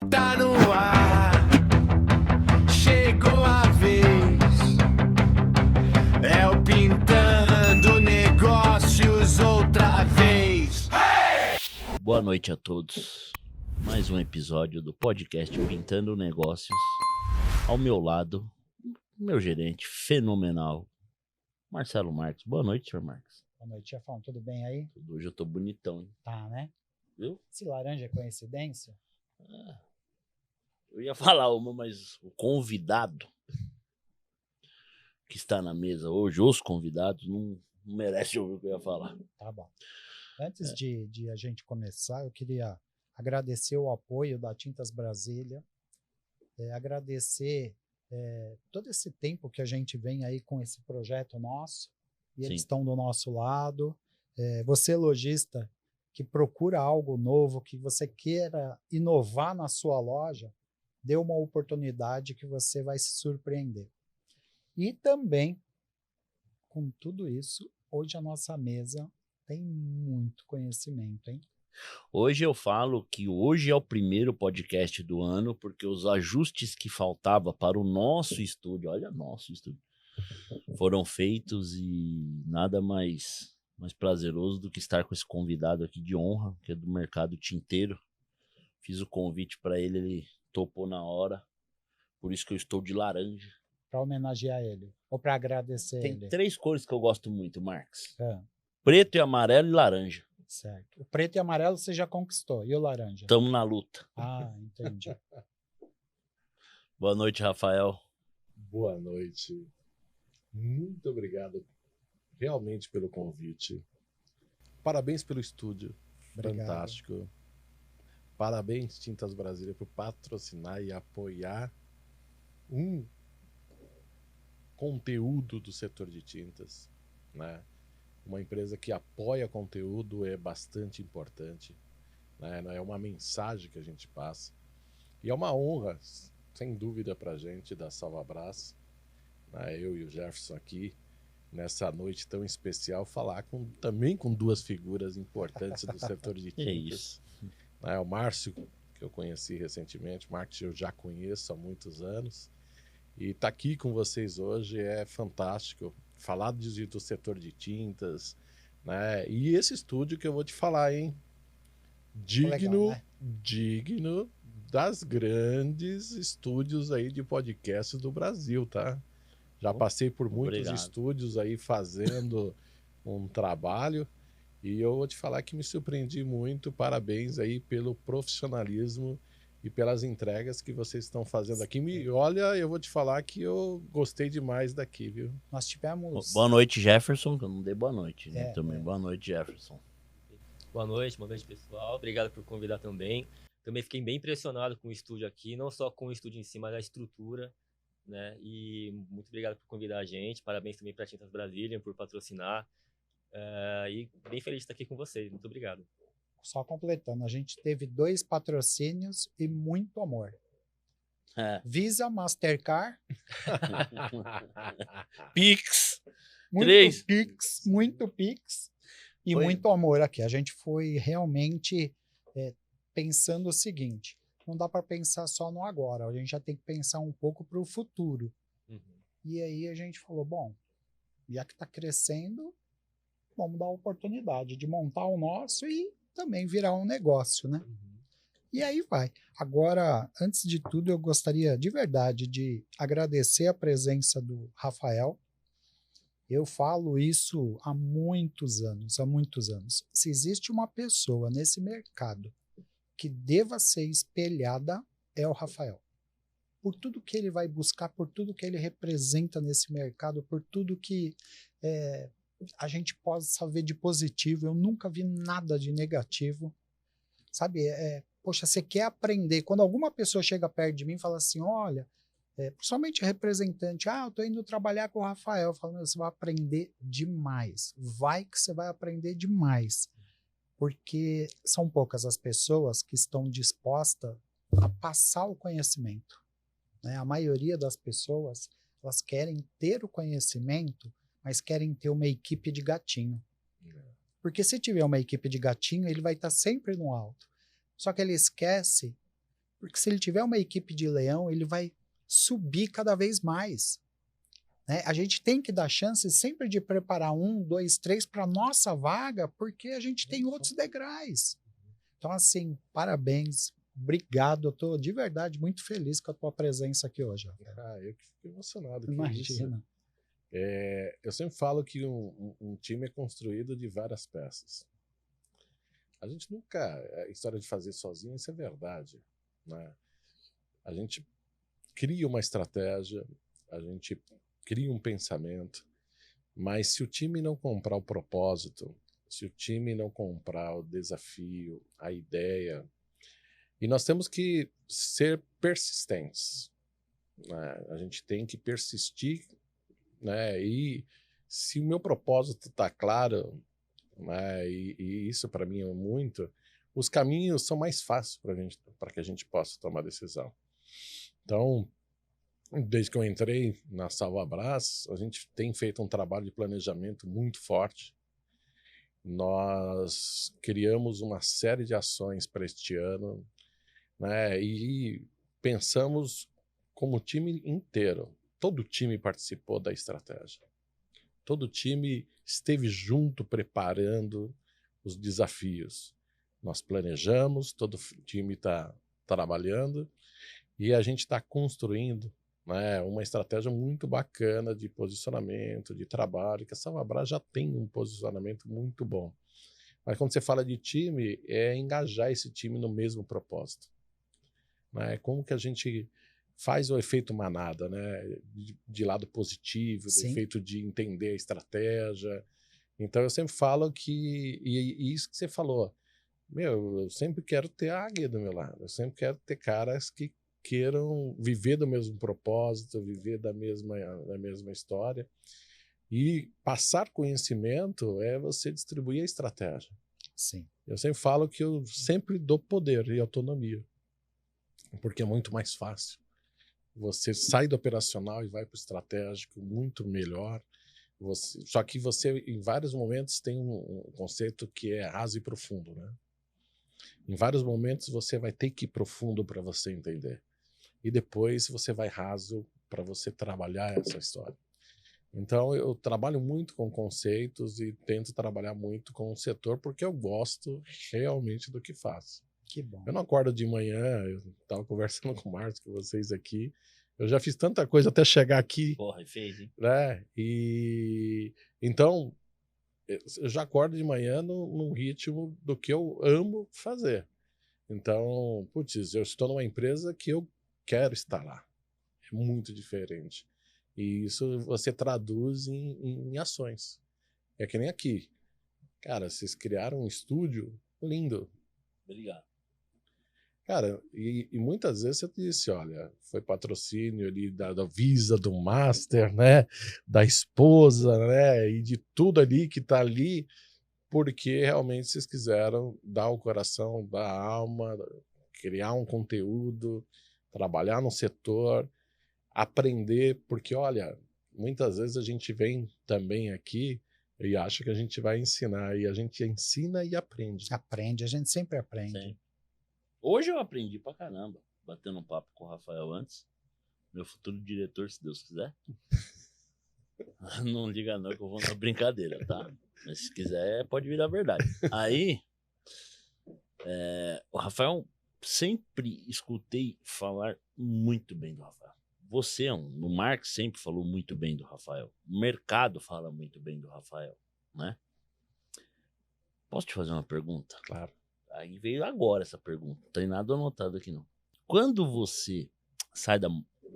Tá no ar, chegou a vez. É o Pintando Negócios outra vez. Boa noite a todos. Mais um episódio do podcast Pintando Negócios. Ao meu lado, meu gerente fenomenal, Marcelo Marques. Boa noite, senhor Marques. Boa noite, chefão. Tudo bem aí? Hoje eu tô bonitão, hein? Tá, né? Viu? Esse laranja é coincidência? Eu ia falar uma, mas o convidado que está na mesa hoje, os convidados, não merece ouvir o que eu ia falar. Tá bom. Antes de a gente começar, eu queria agradecer o apoio da Tintas Brasília, agradecer todo esse tempo que a gente vem aí com esse projeto nosso, e eles estão do nosso lado. Você, lojista, que procura algo novo, que você queira inovar na sua loja, dê uma oportunidade que você vai se surpreender. E também, com tudo isso, hoje a nossa mesa tem muito conhecimento, hein? Hoje eu falo que hoje é o primeiro podcast do ano, porque os ajustes que faltava para o nosso estúdio, olha, nosso estúdio, foram feitos e nada mais prazeroso do que estar com esse convidado aqui de honra, que é do mercado tinteiro. Fiz o convite para ele, ele topou na hora, por isso que eu estou de laranja. Para homenagear ele, ou para agradecer Tem ele? 3 cores que eu gosto muito, Marques. É, Preto e amarelo e laranja. certo. O preto e amarelo você já conquistou, e o laranja? Estamos na luta. Ah, entendi. Boa noite, Rafael. Boa noite. Muito obrigado realmente pelo convite. Parabéns pelo estúdio. Obrigado. Fantástico. Parabéns, Tintas Brasília, por patrocinar e apoiar um conteúdo do setor de tintas, né? Uma empresa que apoia conteúdo é bastante importante, né? É uma mensagem que a gente passa. E é uma honra, sem dúvida, para a gente da Salvabras, né? Eu e o Jefferson aqui, nessa noite tão especial, falar também com 2 figuras importantes do setor de tintas. É isso. O Márcio, que eu conheci recentemente, o Marcos eu já conheço há muitos anos, e estar aqui com vocês hoje é fantástico. Falar do setor de tintas, né? E esse estúdio que eu vou te falar, hein? Digno, Legal, né? digno das grandes estúdios aí de podcast do Brasil, tá? Já passei por muitos Obrigado. estúdios aí fazendo um trabalho, e eu vou te falar que me surpreendi muito. Parabéns aí pelo profissionalismo e pelas entregas que vocês estão fazendo aqui. Olha, eu vou te falar que eu gostei demais daqui, viu? Nós tivemos... Boa noite, Jefferson, que eu não dei boa noite, né? Também. é. Boa noite, Jefferson. Boa noite, pessoal. Obrigado por convidar também. Também fiquei bem impressionado com o estúdio aqui, não só com o estúdio em si, mas a estrutura, né? E muito obrigado por convidar a gente. Parabéns também para a Tintas Brasília por patrocinar. E bem feliz de estar aqui com vocês. Muito obrigado. Só completando, a gente teve 2 patrocínios e muito amor. Visa, Mastercard, Pix. muito 3. muito Pix e Foi. muito amor aqui. A gente foi realmente pensando o seguinte, não dá para pensar só no agora, a gente já tem que pensar um pouco para o futuro. Uhum. E aí a gente falou, bom, já que está crescendo, vamos dar a oportunidade de montar o nosso e também virar um negócio, né? Uhum. E aí vai. Agora, antes de tudo, eu gostaria de verdade de agradecer a presença do Rafael. Eu falo isso há muitos anos, Se existe uma pessoa nesse mercado que deva ser espelhada, é o Rafael. Por tudo que ele vai buscar, por tudo que ele representa nesse mercado, por tudo que a gente possa ver de positivo. Eu nunca vi nada de negativo. Sabe, poxa, você quer aprender. Quando alguma pessoa chega perto de mim e fala assim, olha, principalmente representante, eu tô indo trabalhar com o Rafael, falando, você vai aprender demais. Vai que você vai aprender demais. Porque são poucas as pessoas que estão dispostas a passar o conhecimento, né? A maioria das pessoas, elas querem ter o conhecimento, mas querem ter uma equipe de gatinho. Porque se tiver uma equipe de gatinho, ele vai estar sempre no alto. Só que ele esquece Porque se ele tiver uma equipe de leão, ele vai subir cada vez mais. Né? A gente tem que dar chance sempre de preparar 1, 2, 3 para nossa vaga, porque a gente tem outros degraus. Então, assim, parabéns, obrigado. Eu estou de verdade muito feliz com a tua presença aqui hoje. Ah, eu que fico emocionado. Que Imagina. isso. Eu sempre falo que um time é construído de várias peças. A gente nunca... A história de fazer sozinho, isso é verdade. Né? A gente cria uma estratégia, a gente cria um pensamento, mas se o time não comprar o propósito, se o time não comprar o desafio, a ideia, e nós temos que ser persistentes. Né? A gente tem que persistir, né? E se o meu propósito está claro, né? E isso para mim é muito, os caminhos são mais fáceis para que a gente possa tomar decisão. Então, desde que eu entrei na Salvabras, a gente tem feito um trabalho de planejamento muito forte. Nós criamos uma série de ações para este ano, né? E pensamos como time inteiro. Todo o time participou da estratégia. Todo o time esteve junto preparando os desafios. Nós planejamos, todo o time está trabalhando e a gente está construindo, né, uma estratégia muito bacana de posicionamento, de trabalho, que a Salvabras já tem um posicionamento muito bom. Mas quando você fala de time, é engajar esse time no mesmo propósito. Né? Como que a gente faz o efeito manada, né? De lado positivo, do efeito de entender a estratégia. Então eu sempre falo que, e isso que você falou, eu sempre quero ter a águia do meu lado, eu sempre quero ter caras que queiram viver do mesmo propósito, viver da mesma história. E passar conhecimento é você distribuir a estratégia. Sim. Eu sempre falo que eu sempre dou poder e autonomia, porque é muito mais fácil. Você sai do operacional e vai para o estratégico muito melhor. Só que você, em vários momentos, tem um conceito que é raso e profundo. Né? Em vários momentos, você vai ter que ir profundo para você entender. E depois você vai raso para você trabalhar essa história. Então, eu trabalho muito com conceitos e tento trabalhar muito com o setor porque eu gosto realmente do que faço. Que bom. Eu não acordo de manhã, eu estava conversando com o Marcos, com vocês aqui, eu já fiz tanta coisa até chegar aqui. Porra, fez, hein? Né? E então, eu já acordo de manhã num ritmo do que eu amo fazer. Então, putz, eu estou numa empresa que eu quero estar lá. É muito diferente. E isso você traduz em ações. É que nem aqui. Cara, vocês criaram um estúdio lindo. Obrigado. Cara, e muitas vezes você disse, olha, foi patrocínio ali da Visa, do Master, né? Da esposa, né? E de tudo ali que tá ali, porque realmente vocês quiseram dar o coração, dar a alma, criar um conteúdo, trabalhar no setor, aprender, porque, olha, muitas vezes a gente vem também aqui e acha que a gente vai ensinar, e a gente ensina e aprende. Aprende, a gente sempre aprende. Sim. Hoje eu aprendi pra caramba, batendo um papo com o Rafael antes, meu futuro diretor, se Deus quiser. Não liga não que eu vou na brincadeira, tá? Mas se quiser, pode virar verdade. Aí, o Rafael, sempre escutei falar muito bem do Rafael. Você, o Marcos sempre falou muito bem do Rafael. O mercado fala muito bem do Rafael, né? Posso te fazer uma pergunta? Claro. Aí veio agora essa pergunta. Não tem nada anotado aqui, não. Quando você sai da...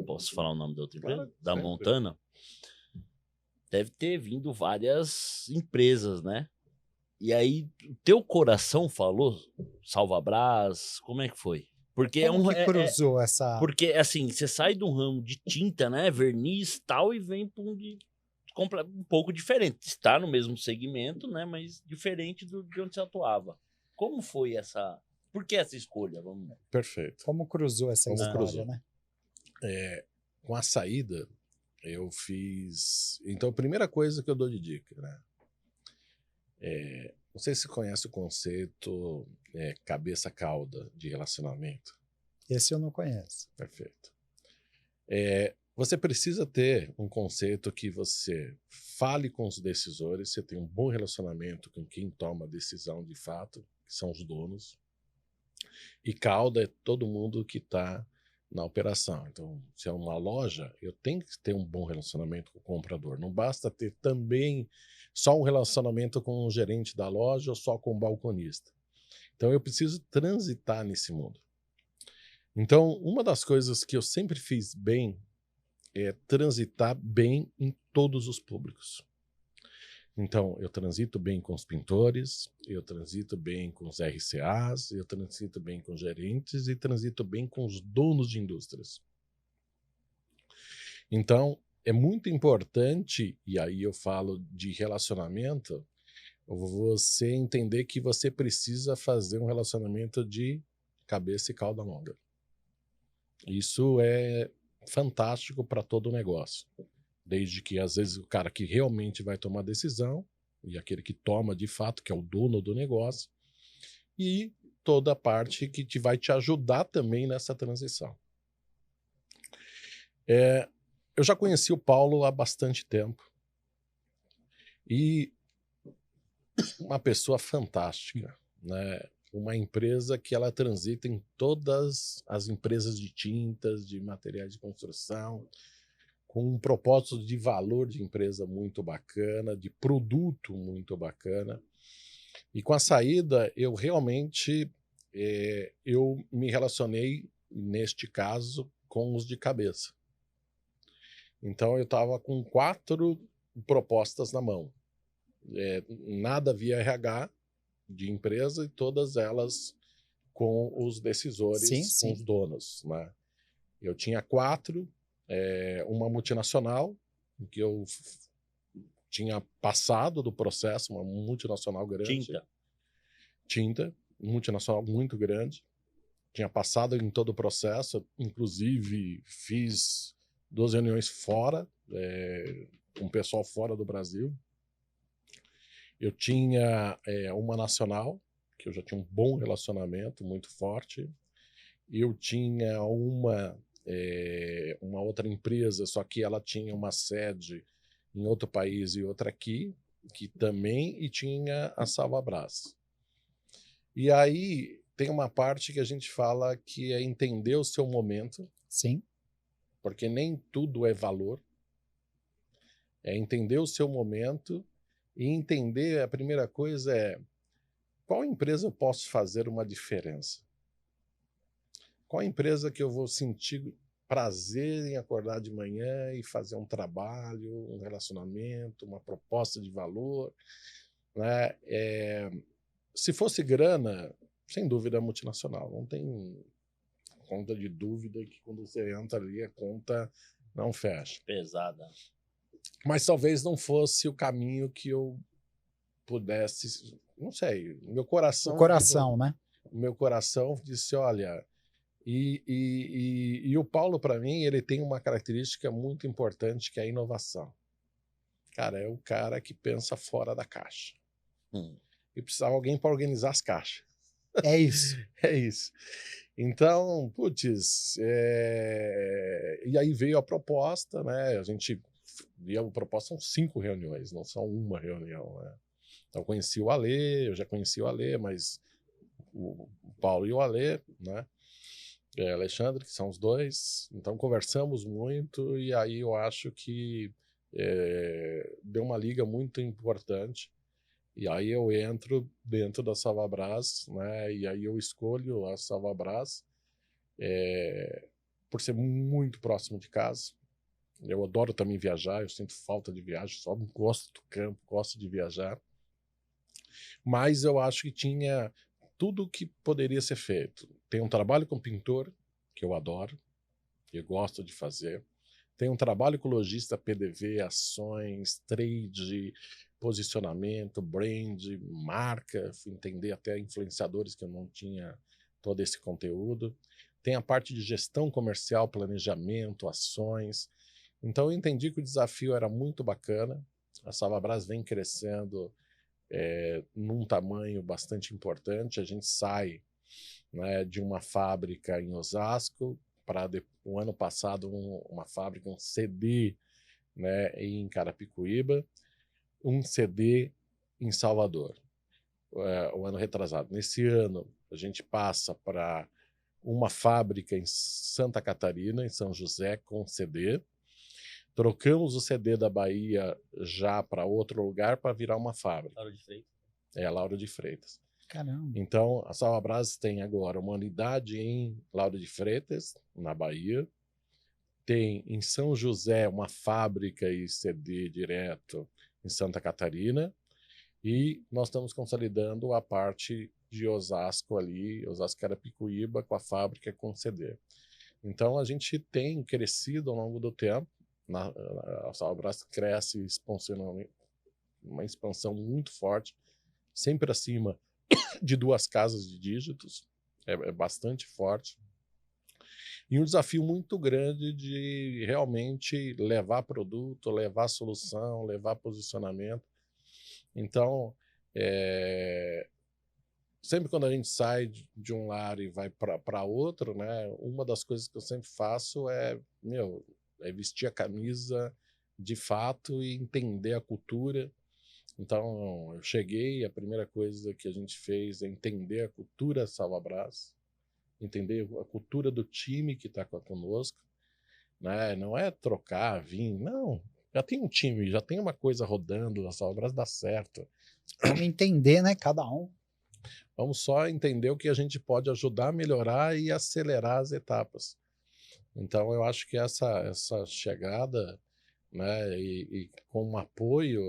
Posso falar o nome da outra empresa? Claro, da sempre. Montana? Deve ter vindo várias empresas, né? E aí, o teu coração falou Salvabras? Como é que foi? Porque Como que cruzou essa... Porque, assim, você sai de um ramo de tinta, né? Verniz e tal, e vem para um pouco diferente. Está no mesmo segmento, né? Mas diferente de onde você atuava. Como foi essa... Por que essa escolha? Vamos... Perfeito. Como cruzou essa história, cruzou. né? Com a saída, eu fiz... Então, a primeira coisa que eu dou de dica, né? Não sei se você conhece o conceito cabeça-cauda de relacionamento. Esse eu não conheço. Perfeito. Você precisa ter um conceito que você fale com os decisores, você tem um bom relacionamento com quem toma a decisão de fato, que são os donos, e cauda é todo mundo que está na operação. Então, se é uma loja, eu tenho que ter um bom relacionamento com o comprador. Não basta ter também só um relacionamento com o gerente da loja ou só com o balconista. Então, eu preciso transitar nesse mundo. Então, uma das coisas que eu sempre fiz bem é transitar bem em todos os públicos. Então, eu transito bem com os pintores, eu transito bem com os RCAs, eu transito bem com os gerentes e transito bem com os donos de indústrias. Então, é muito importante, e aí eu falo de relacionamento, você entender que você precisa fazer um relacionamento de cabeça e cauda longa. Isso é fantástico para todo negócio. Desde que, às vezes, o cara que realmente vai tomar decisão, e aquele que toma de fato, que é o dono do negócio, e toda a parte que vai te ajudar também nessa transição. Eu já conheci o Paulo há bastante tempo, e uma pessoa fantástica, né? Uma empresa que ela transita em todas as empresas de tintas, de materiais de construção, com um propósito de valor de empresa muito bacana, de produto muito bacana. E com a saída, eu realmente eu me relacionei, neste caso, com os de cabeça. Então, eu estava com 4 propostas na mão. Nada via RH de empresa e todas elas com os decisores, Sim. com os donos, né? Eu tinha 4, uma multinacional, que eu tinha passado do processo, uma multinacional grande. Tinta, multinacional muito grande. Tinha passado em todo o processo, inclusive fiz 2 reuniões fora, com o pessoal fora do Brasil. Eu tinha uma nacional, que eu já tinha um bom relacionamento, muito forte. Eu tinha uma outra empresa, só que ela tinha uma sede em outro país e outra aqui, que também, e tinha a Salvabras. E aí tem uma parte que a gente fala que é entender o seu momento. Sim. Porque nem tudo é valor. É entender o seu momento e entender, a primeira coisa é qual empresa eu posso fazer uma diferença? Qual empresa que eu vou sentir prazer em acordar de manhã e fazer um trabalho, um relacionamento, uma proposta de valor, né? Se fosse grana, sem dúvida é multinacional. Não tem conta de dúvida que quando você entra ali a conta não fecha. Pesada. Mas talvez não fosse o caminho que eu pudesse, não sei, meu coração... O coração, né? O meu coração disse, olha... E o Paulo, para mim, ele tem uma característica muito importante, que é a inovação. Cara, é o cara que pensa fora da caixa. E precisava de alguém para organizar as caixas. É isso. É isso. Então, putz, e aí veio a proposta, né? A proposta são 5 reuniões, não são uma reunião, né? Então, eu conheci o Alê, eu já conheci o Alê, mas o Paulo e o Alê, né? Alexandre, que são os dois. Então, conversamos muito e aí eu acho que deu uma liga muito importante. E aí eu entro dentro da Salvabras, né? E aí eu escolho a Salvabras por ser muito próximo de casa. Eu adoro também viajar, eu sinto falta de viagem, só gosto do campo, gosto de viajar. Mas eu acho que tinha tudo que poderia ser feito. Tem um trabalho com pintor, que eu adoro, eu gosto de fazer. Tem um trabalho com lojista, PDV, ações, trade, posicionamento, brand, marca, fui entender até influenciadores que eu não tinha todo esse conteúdo. Tem a parte de gestão comercial, planejamento, ações. Então eu entendi que o desafio era muito bacana. A Salvabras vem crescendo num tamanho bastante importante. A gente sai né, de uma fábrica em Osasco para o ano passado uma fábrica, um CD, né, em Carapicuíba, um CD em Salvador, o ano retrasado. Nesse ano, a gente passa para uma fábrica em Santa Catarina, em São José, com CD. Trocamos o CD da Bahia já para outro lugar para virar uma fábrica. Lauro de Freitas. Lauro de Freitas. Caramba. Então, a Salvabras tem agora uma unidade em Lauro de Freitas, na Bahia. Tem em São José uma fábrica e CD direto em Santa Catarina. E nós estamos consolidando a parte de Osasco ali, Osasco Carapicuíba, com a fábrica com CD. Então, a gente tem crescido ao longo do tempo. A Salvabras cresce expansionalmente, uma expansão muito forte, sempre acima de 2 casas de dígitos, é bastante forte. E um desafio muito grande de realmente levar produto, levar solução, levar posicionamento. Então, sempre quando a gente sai de um lar e vai para outro, né, uma das coisas que eu sempre faço é vestir a camisa de fato e entender a cultura. Então, eu cheguei, a primeira coisa que a gente fez é entender a cultura Salvabras, entender a cultura do time que está conosco, né? Não é trocar, vir, não. Já tem um time, já tem uma coisa rodando, a Salvabras dá certo. Vamos entender, né, cada um. Vamos só entender o que a gente pode ajudar a melhorar e acelerar as etapas. Então, eu acho que essa chegada, né, e com um apoio,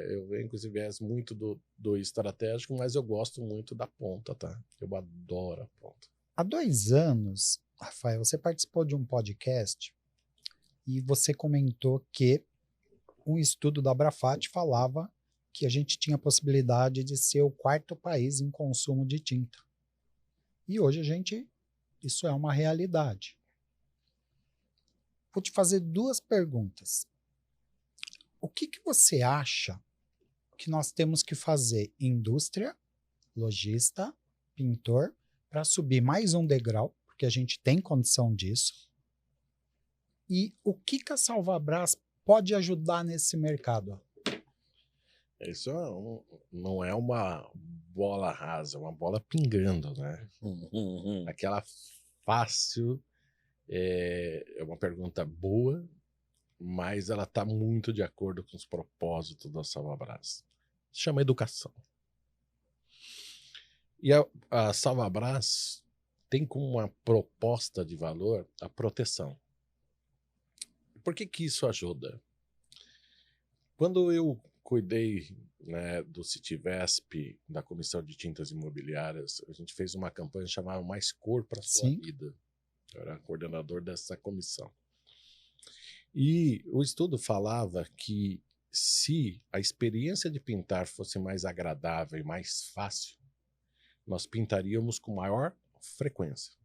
eu venho com esse viés muito do estratégico, mas eu gosto muito da ponta, tá? Eu adoro a ponta. Há 2 anos, Rafael, você participou de um podcast e você comentou que um estudo da Abrafat falava que a gente tinha a possibilidade de ser o 4º país em consumo de tinta. E hoje isso é uma realidade. Vou te fazer 2 perguntas. O que você acha que nós temos que fazer, indústria, lojista, pintor, para subir mais um degrau, porque a gente tem condição disso? E o que a Salvabras pode ajudar nesse mercado? Isso não é uma bola rasa, é uma bola pingando, né? Aquela fácil, é uma pergunta boa, mas ela está muito de acordo com os propósitos da Salvabras. Se chama educação. E a Salvabras tem como uma proposta de valor a proteção. Por que isso ajuda? Quando eu cuidei, né, do Citivesp, da Comissão de Tintas Imobiliárias, a gente fez uma campanha chamada Mais Cor para a Sua Vida. Eu era coordenador dessa comissão. E o estudo falava que se a experiência de pintar fosse mais agradável e mais fácil, nós pintaríamos com maior frequência.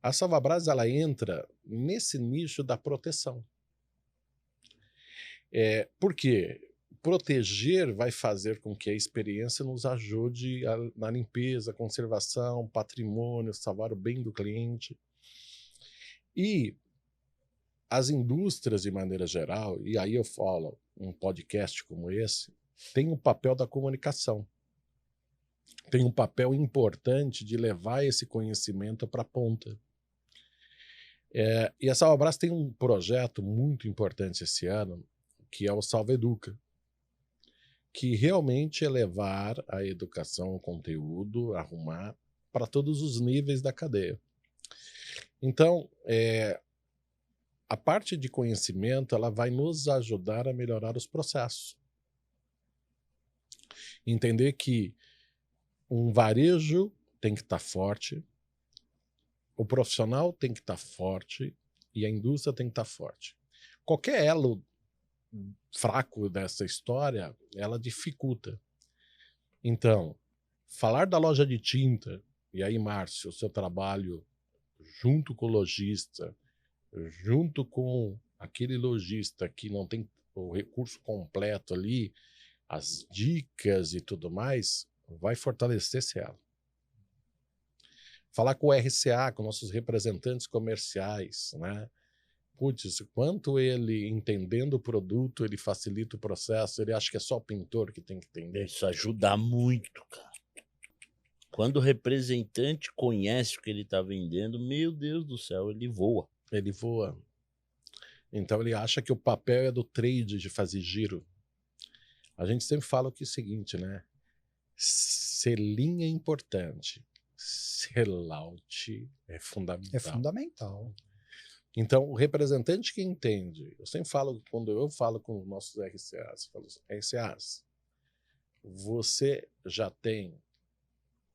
A Salvabras, ela entra nesse nicho da proteção. Por quê? Proteger vai fazer com que a experiência nos ajude na limpeza, conservação, patrimônio, salvar o bem do cliente. E as indústrias, de maneira geral, e aí eu falo, um podcast como esse, tem um papel da comunicação. Tem um papel importante de levar esse conhecimento para a ponta. E a Salvabras tem um projeto muito importante esse ano, que é o Salva Educa, que realmente é levar a educação, o conteúdo, arrumar para todos os níveis da cadeia. Então, a parte de conhecimento, ela vai nos ajudar a melhorar os processos. Entender que um varejo tem que estar forte, o profissional tem que estar forte e a indústria tem que estar forte. Qualquer elo fraco dessa história, ela dificulta. Então, falar da loja de tinta, e aí, Márcio, o seu trabalho junto com o lojista, junto com aquele lojista que não tem o recurso completo ali, as dicas e tudo mais, vai fortalecer esse elo. Falar com o RCA, com nossos representantes comerciais, né? Putz, quanto ele, entendendo o produto, ele facilita o processo, ele acha que é só o pintor que tem que entender. Isso ajuda muito, cara. Quando o representante conhece o que ele está vendendo, meu Deus do céu, ele voa. Ele voa. Então ele acha que o papel é do trade de fazer giro. A gente sempre fala que é o seguinte, né? Selim é importante, sellout é fundamental. É fundamental. Então, o representante que entende, eu sempre falo, quando eu falo com os nossos RCAs, eu falo assim, RCAs, você já tem,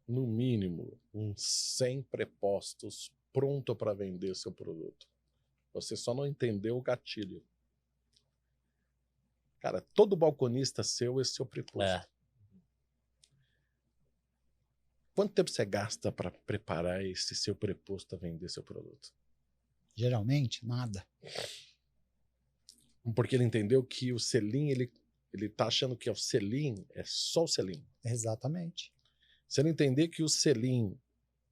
no mínimo, uns 100 prepostos pronto para vender seu produto. Você só não entendeu o gatilho. Cara, todo balconista seu é seu preposto. É. Quanto tempo você gasta para preparar esse seu preposto a vender seu produto? Geralmente, nada. Porque ele entendeu que o selim, ele tá achando que o selim é só o selim. Exatamente. Se ele entender que o selim,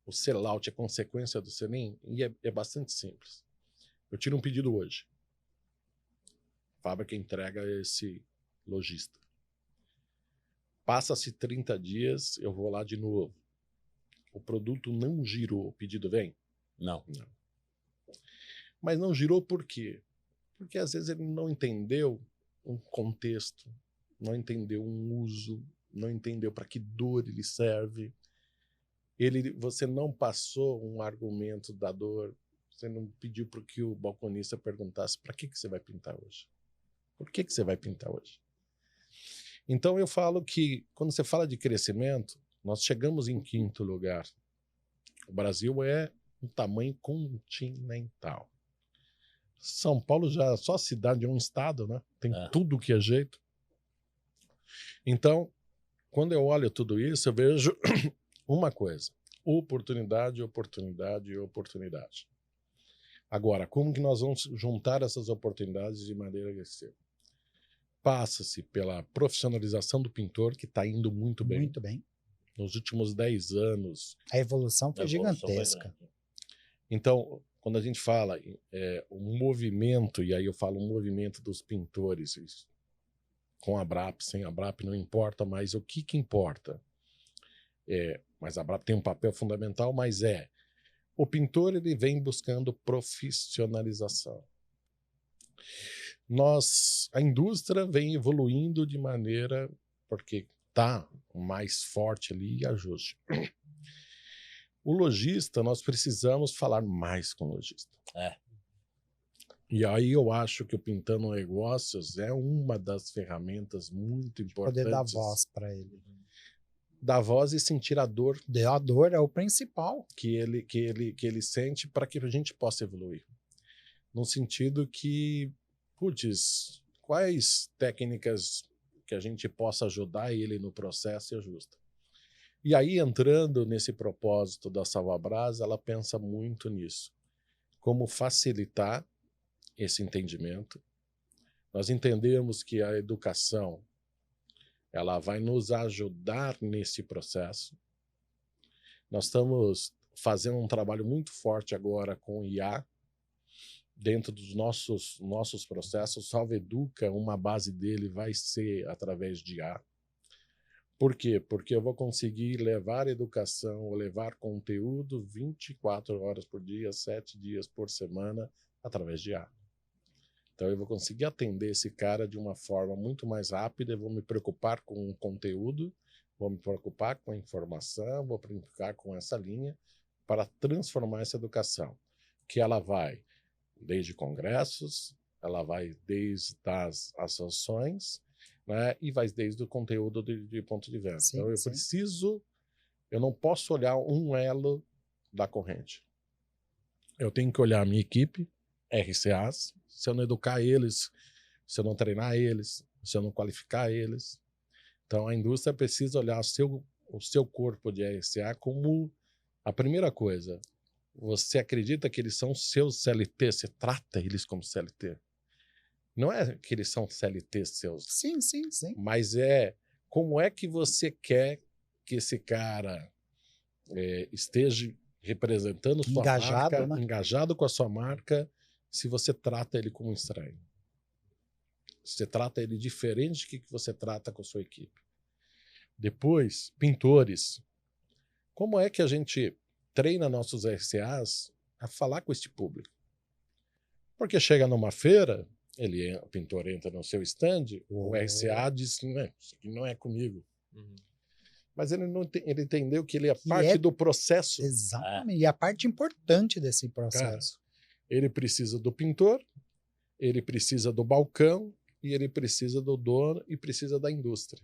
o sellout é consequência do selim, e é bastante simples. Eu tiro um pedido hoje. A fábrica entrega esse lojista. Passa-se 30 dias, eu vou lá de novo. O produto não girou, o pedido vem? Não. Mas não girou por quê? Porque às vezes ele não entendeu um contexto, não entendeu um uso, não entendeu para que dor ele serve. Você não passou um argumento da dor, você não pediu para que o balconista perguntasse para que você vai pintar hoje? Por que você vai pintar hoje? Então eu falo que quando você fala de crescimento, nós chegamos em 5º lugar. O Brasil é um tamanho continental. São Paulo já só a cidade é um estado, né? Tem tudo que é jeito. Então, quando eu olho tudo isso, eu vejo uma coisa: oportunidade, oportunidade, oportunidade. Agora, como que nós vamos juntar essas oportunidades de maneira agressiva? Passa-se pela profissionalização do pintor, que está indo muito bem. Muito bem. Nos últimos 10 anos. A evolução foi gigantesca. Então, quando a gente fala o movimento, e aí eu falo o movimento dos pintores, isso, com a BRAP, sem a BRAP, não importa, mas o que importa? Mas a BRAP tem um papel fundamental, mas o pintor ele vem buscando profissionalização. A indústria vem evoluindo de maneira, porque está mais forte ali e ajuste. O lojista, nós precisamos falar mais com o lojista. E aí eu acho que o Pintando Negócios é uma das ferramentas muito importantes. Poder dar voz para ele. Dar voz e sentir a dor. A dor é o principal. Que ele sente para que a gente possa evoluir. No sentido que, putz, quais técnicas que a gente possa ajudar ele no processo e ajusta. E aí, entrando nesse propósito da Salvabras, ela pensa muito nisso. Como facilitar esse entendimento. Nós entendemos que a educação ela vai nos ajudar nesse processo. Nós estamos fazendo um trabalho muito forte agora com o IA, dentro dos nossos processos. O Salva Educa, uma base dele vai ser através de IA. Por quê? Porque eu vou conseguir levar educação, levar conteúdo 24 horas por dia, 7 dias por semana, através de IA. Então eu vou conseguir atender esse cara de uma forma muito mais rápida, eu vou me preocupar com o conteúdo, vou me preocupar com a informação, vou me preocupar com essa linha para transformar essa educação, que ela vai desde congressos, ela vai desde as associações, né, e vai desde o conteúdo de ponto de venda. Sim, então eu não posso olhar um elo da corrente. Eu tenho que olhar a minha equipe, RCAs, se eu não educar eles, se eu não treinar eles, se eu não qualificar eles. Então a indústria precisa olhar o seu corpo de RCA como a primeira coisa. Você acredita que eles são seus CLT? Você trata eles como CLT? Não é que eles são CLT seus. Sim, sim, sim. Mas como é que você quer que esse cara esteja representando sua Engajado, marca, né? engajado com a sua marca, se você trata ele como um estranho. Você trata ele diferente do que você trata com a sua equipe. Depois, pintores. Como é que a gente treina nossos RCAs a falar com este público? Porque chega numa feira, o pintor entra no seu stand, o RCA diz, não, isso aqui não é comigo. Uhum. Mas ele entendeu que ele é parte do processo. Exatamente. E a parte importante desse processo. Ele precisa do pintor, ele precisa do balcão, e ele precisa do dono e precisa da indústria.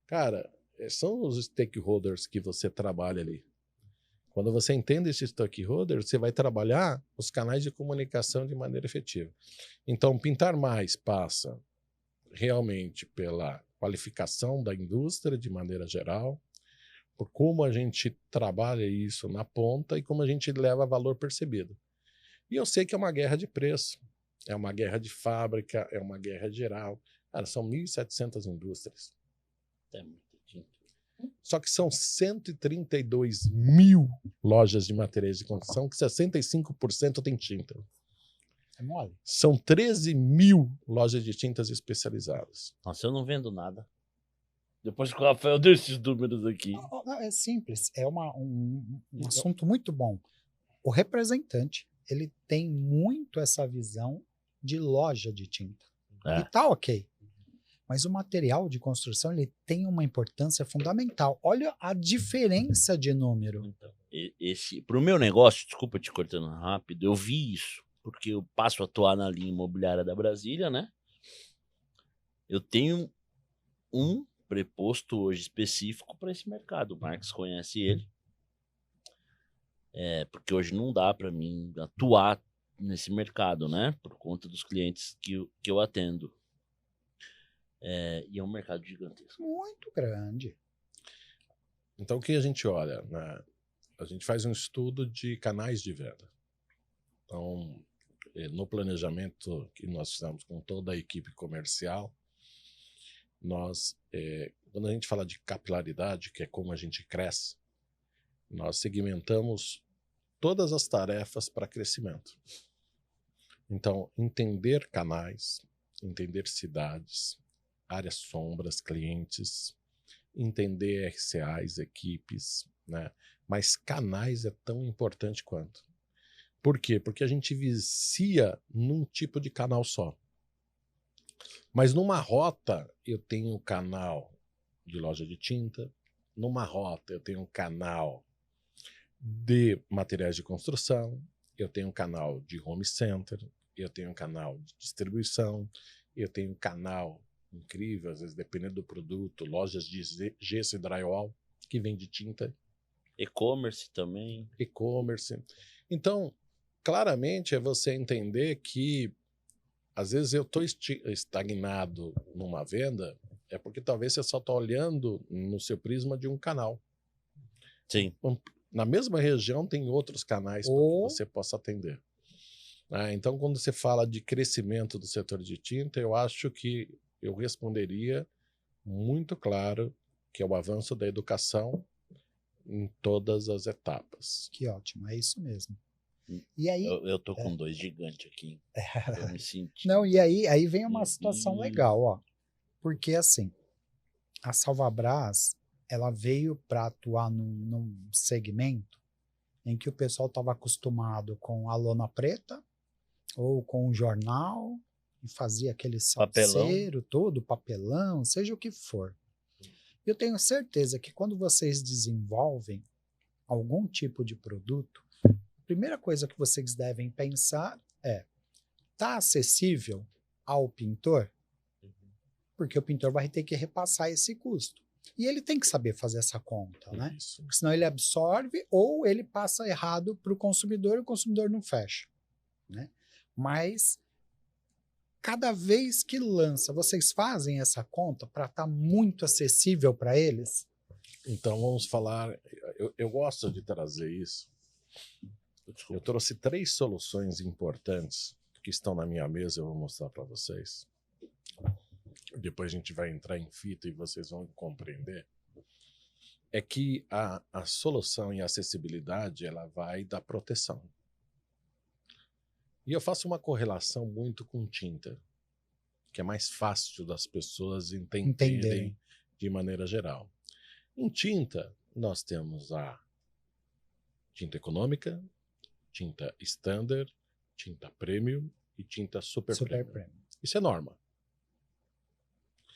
Cara, são os stakeholders que você trabalha ali. Quando você entende esses stakeholders, você vai trabalhar os canais de comunicação de maneira efetiva. Então, pintar mais passa realmente pela qualificação da indústria de maneira geral, por como a gente trabalha isso na ponta e como a gente leva valor percebido. E eu sei que é uma guerra de preço, é uma guerra de fábrica, é uma guerra geral. Cara, são 1.700 indústrias. É muita tinta. Só que são 132 mil lojas de materiais de construção, que 65% tem tinta. É mole. São 13 mil lojas de tintas especializadas. Nossa, eu não vendo nada. Depois que o Rafael deu esses números aqui. Não, é simples. É um assunto muito bom. O representante, ele tem muito essa visão de loja de tinta. É. E tá ok. Mas o material de construção, ele tem uma importância fundamental. Olha a diferença de número. Então, pro meu negócio, desculpa te cortando rápido, eu vi isso, porque eu passo a atuar na linha imobiliária da Brasília, né? Eu tenho um preposto hoje específico para esse mercado. O Marcos conhece ele. Porque hoje não dá para mim atuar nesse mercado, né? Por conta dos clientes que eu atendo. E é um mercado gigantesco. Muito grande. Então, o que a gente olha? Né? A gente faz um estudo de canais de venda. Então, no planejamento que nós fizemos com toda a equipe comercial, quando a gente fala de capilaridade, que é como a gente cresce, nós segmentamos todas as tarefas para crescimento. Então, entender canais, entender cidades, áreas sombras, clientes, entender RCAs, equipes, né? Mas canais é tão importante quanto. Por quê? Porque a gente vicia num tipo de canal só. Mas numa rota eu tenho um canal de loja de tinta, numa rota eu tenho um canal de materiais de construção, eu tenho um canal de home center, eu tenho um canal de distribuição, eu tenho um canal incrível, às vezes dependendo do produto, lojas de gesso e drywall que vende tinta. E-commerce também. E-commerce. Então, claramente é você entender que às vezes eu estou estagnado numa venda, é porque talvez você só está olhando no seu prisma de um canal. Sim. Na mesma região tem outros canais para que você possa atender. Então, quando você fala de crescimento do setor de tinta, eu acho que eu responderia muito claro que é o avanço da educação em todas as etapas. Que ótimo, é isso mesmo. E aí, eu tô com dois gigantes aqui. Eu me senti. não, e aí vem uma situação legal, ó. Porque assim, a Salvabras, ela veio para atuar num segmento em que o pessoal estava acostumado com a lona preta ou com o jornal e fazia aquele salseiro todo, papelão, seja o que for. Eu tenho certeza que quando vocês desenvolvem algum tipo de produto, a primeira coisa que vocês devem pensar é: tá acessível ao pintor? Porque o pintor vai ter que repassar esse custo. E ele tem que saber fazer essa conta, né? Isso. Porque senão ele absorve ou ele passa errado para o consumidor e o consumidor não fecha, né? Mas cada vez que lança, vocês fazem essa conta para estar muito acessível para eles? Então vamos falar, eu gosto de trazer isso. Eu trouxe 3 soluções importantes que estão na minha mesa, eu vou mostrar para vocês. Depois a gente vai entrar em fita e vocês vão compreender. é que a solução e a acessibilidade ela vai da proteção. E eu faço uma correlação muito com tinta, que é mais fácil das pessoas entenderem de maneira geral. Em tinta, nós temos a tinta econômica, tinta standard, tinta premium e tinta super premium. Isso é norma.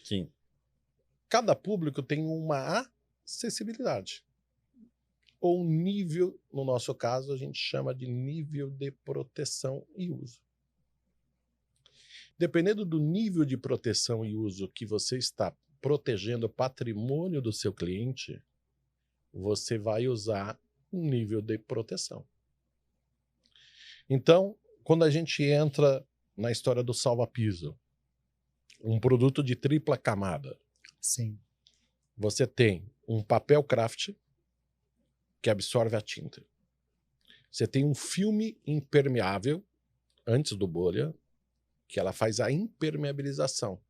Sim. Cada público tem uma acessibilidade. Ou nível, no nosso caso, a gente chama de nível de proteção e uso. Dependendo do nível de proteção e uso que você está protegendo o patrimônio do seu cliente, você vai usar um nível de proteção. Então, quando a gente entra na história do salva-piso, um produto de tripla camada, Sim. você tem um papel craft que absorve a tinta. Você tem um filme impermeável antes do bolha, que ela faz a impermeabilização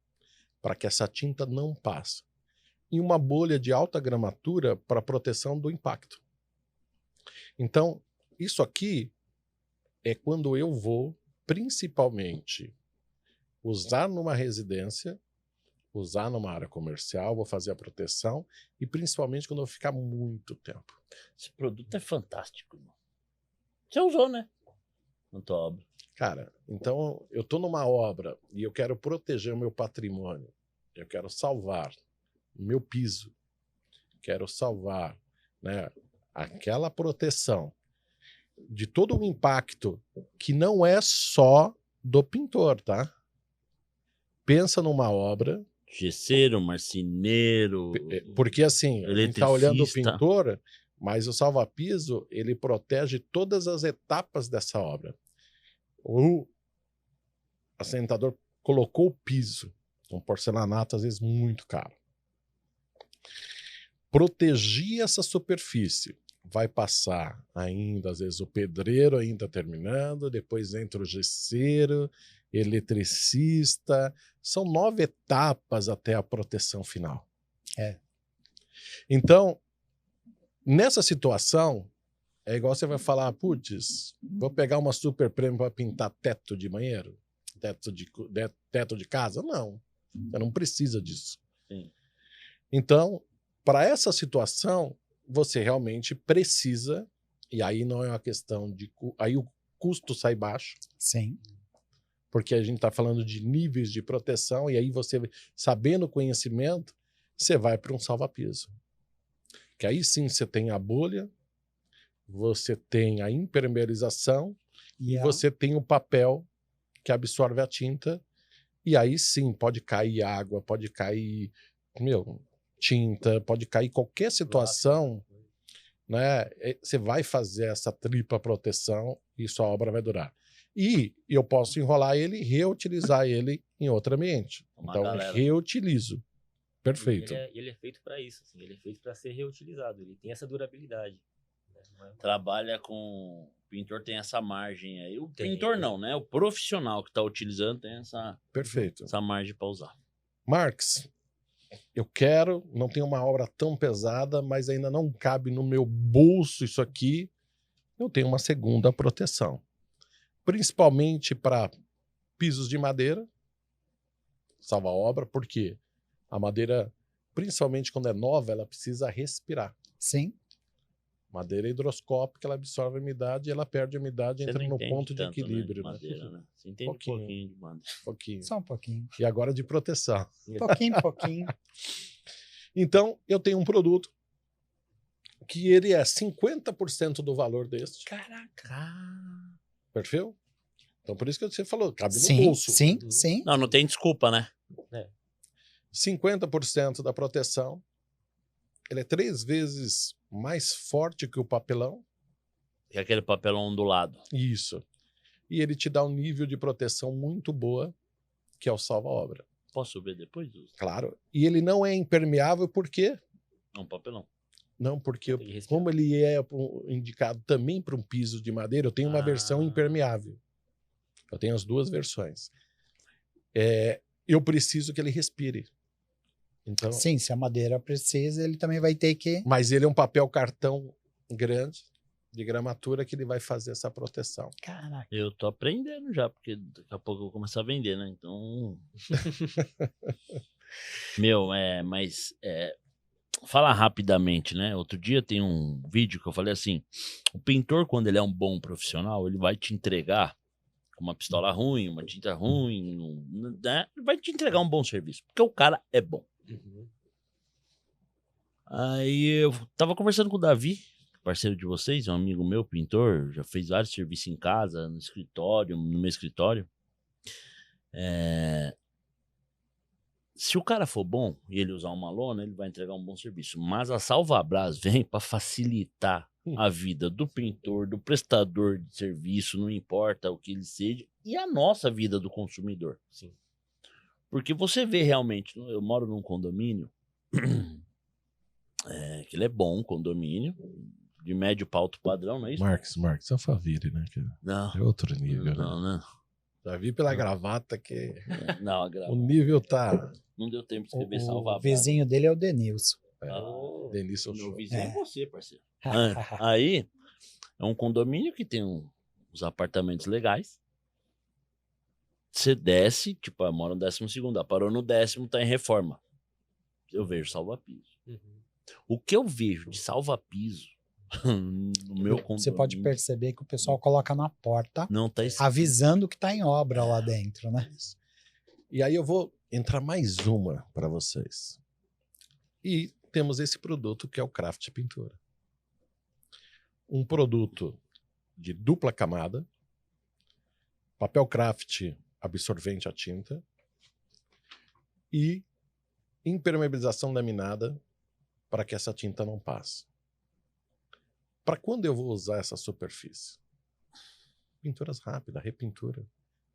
para que essa tinta não passe. E uma bolha de alta gramatura para proteção do impacto. Então, isso aqui é quando eu vou, principalmente, usar numa residência, usar numa área comercial, vou fazer a proteção e principalmente quando eu ficar muito tempo. Esse produto é fantástico, irmão. Você usou, né? Na tua obra. Cara, então eu estou numa obra e eu quero proteger o meu patrimônio, eu quero salvar o meu piso, quero salvar, né, aquela proteção de todo o impacto que não é só do pintor, tá? Pensa numa obra. Gesseiro, marceneiro. Porque assim, a gente está olhando o pintor, mas o salva-piso, ele protege todas as etapas dessa obra. O assentador colocou o piso, um porcelanato às vezes muito caro. Proteger essa superfície. Vai passar ainda, às vezes, o pedreiro ainda terminando, depois entra o gesseiro, eletricista. São 9 etapas até a proteção final. Então, nessa situação, é igual você vai falar, putz, vou pegar uma super premium para pintar teto de banheiro? Teto de casa? Não, você não precisa disso. Sim. Então, para essa situação, você realmente precisa, e aí não é uma questão de... Aí o custo sai baixo. Sim. Porque a gente está falando de níveis de proteção, e aí você, sabendo o conhecimento, você vai para um salva-piso. Que aí sim você tem a bolha, você tem a impermeabilização, e você tem o papel que absorve a tinta, e aí sim pode cair água, pode cair tinta, pode cair qualquer situação, né? Você vai fazer essa tripla proteção e sua obra vai durar. E eu posso enrolar ele e reutilizar ele em outro ambiente. Então, reutilizo. Perfeito. Ele é feito para isso, assim, ele é feito para ser reutilizado, ele tem essa durabilidade. Né? Trabalha com... O pintor tem essa margem aí. O pintor não, né? O profissional que está utilizando tem essa margem para usar. Marx, eu quero, não tenho uma obra tão pesada, mas ainda não cabe no meu bolso isso aqui. Eu tenho uma segunda proteção. Principalmente para pisos de madeira, salva-obra, porque a madeira, principalmente quando é nova, ela precisa respirar. Sim. Madeira hidroscópica, ela absorve a umidade e ela perde a umidade, entra no ponto de equilíbrio. Né? Madeira, né? Você entende um pouquinho de madeira. Pouquinho. Só um pouquinho. E agora de proteção. Pouquinho. Então, eu tenho um produto que ele é 50% do valor deste. Caraca! Perfil? Então, por isso que você falou, cabe no bolso. Sim. Não tem desculpa, né? 50% da proteção. Ele é 3 vezes mais forte que o papelão. E aquele papelão ondulado. Isso. E ele te dá um nível de proteção muito boa, que é o salva-obra. Posso ver depois? Claro. E ele não é impermeável por quê? É um papelão. Não, porque como ele é indicado também para um piso de madeira, eu tenho uma versão impermeável. Eu tenho as 2 versões. Eu preciso que ele respire. Então, Sim, se a madeira precisa, ele também vai ter que... mas ele é um papel cartão grande, de gramatura, que ele vai fazer essa proteção. Caraca. Eu tô aprendendo já, porque daqui a pouco eu vou começar a vender, né? Então. Mas fala rapidamente, né? Outro dia tem um vídeo que eu falei assim: o pintor, quando ele é um bom profissional, ele vai te entregar uma pistola ruim, uma tinta ruim, né? Ele vai te entregar um bom serviço, porque o cara é bom. Aí eu tava conversando com o Davi, parceiro de vocês, um amigo meu, pintor, já fez vários serviços em casa, no escritório, no meu escritório. Se o cara for bom e ele usar uma lona, ele vai entregar um bom serviço. Mas a Salvabras vem para facilitar a vida do pintor, do prestador de serviço, não importa o que ele seja, e a nossa vida do consumidor. Sim. Porque você vê realmente, eu moro num condomínio, que ele é bom, condomínio, de médio para alto padrão, não é isso? Marx, Alphaville, né? Que Não. é outro nível, né? Não. Já vi pela gravata que Não, o nível tá... não deu tempo de escrever O Salvabras. vizinho dele é o Denilson. Denilson Meu Show. vizinho é você, parceiro. Aí, é um condomínio que tem uns apartamentos legais. Você desce, tipo, mora no 12º, parou no 10º, tá em reforma. Eu vejo salva-piso. O que eu vejo de salva-piso no meu condomínio... Você pode perceber que o pessoal coloca na porta, Não tá escrito. avisando que tá em obra lá dentro, né? E aí eu vou entrar mais uma para vocês. E temos esse produto que é o Craft Pintura. Um produto de dupla camada, papel craft absorvente à tinta e impermeabilização laminada para que essa tinta não passe. Para quando eu vou usar essa superfície? Pinturas rápidas, repintura.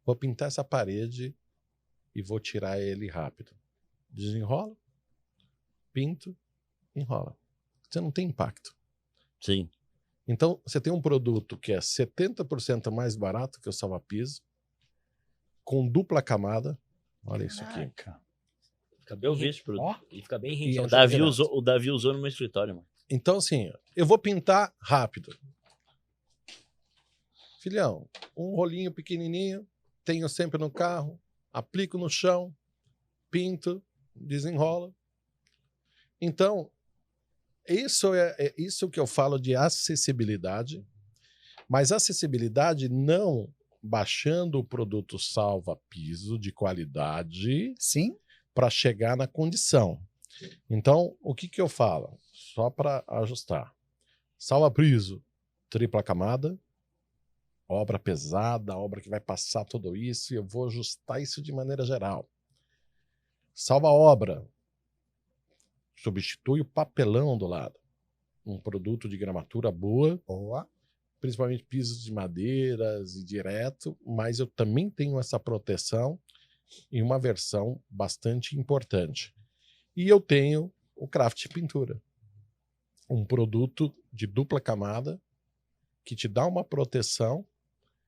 Vou pintar essa parede e vou tirar ele rápido. Desenrola, pinto, enrola. Você não tem impacto. Sim. Então, você tem um produto que é 70% mais barato que o salva-piso, com dupla camada. Olha isso aqui. Caraca. Fica bem Eu vi esse produto. Ó, Ele fica bem E rente é ao O jogo. Davi usou no meu escritório, mano. Então, assim, eu vou pintar rápido. Filhão, um rolinho pequenininho, tenho sempre no carro, aplico no chão, pinto, desenrola. Então, isso é isso que eu falo de acessibilidade, mas acessibilidade não baixando o produto salva-piso de qualidade sim? para chegar na condição. Então, o que eu falo? Só para ajustar. Salva-piso, tripla camada, obra pesada, obra que vai passar tudo isso, e eu vou ajustar isso de maneira geral. Salva-obra, substitui o papelão do lado. Um produto de gramatura boa, Boa. principalmente pisos de madeiras e direto, mas eu também tenho essa proteção em uma versão bastante importante. E eu tenho o Craft Pintura, um produto de dupla camada que te dá uma proteção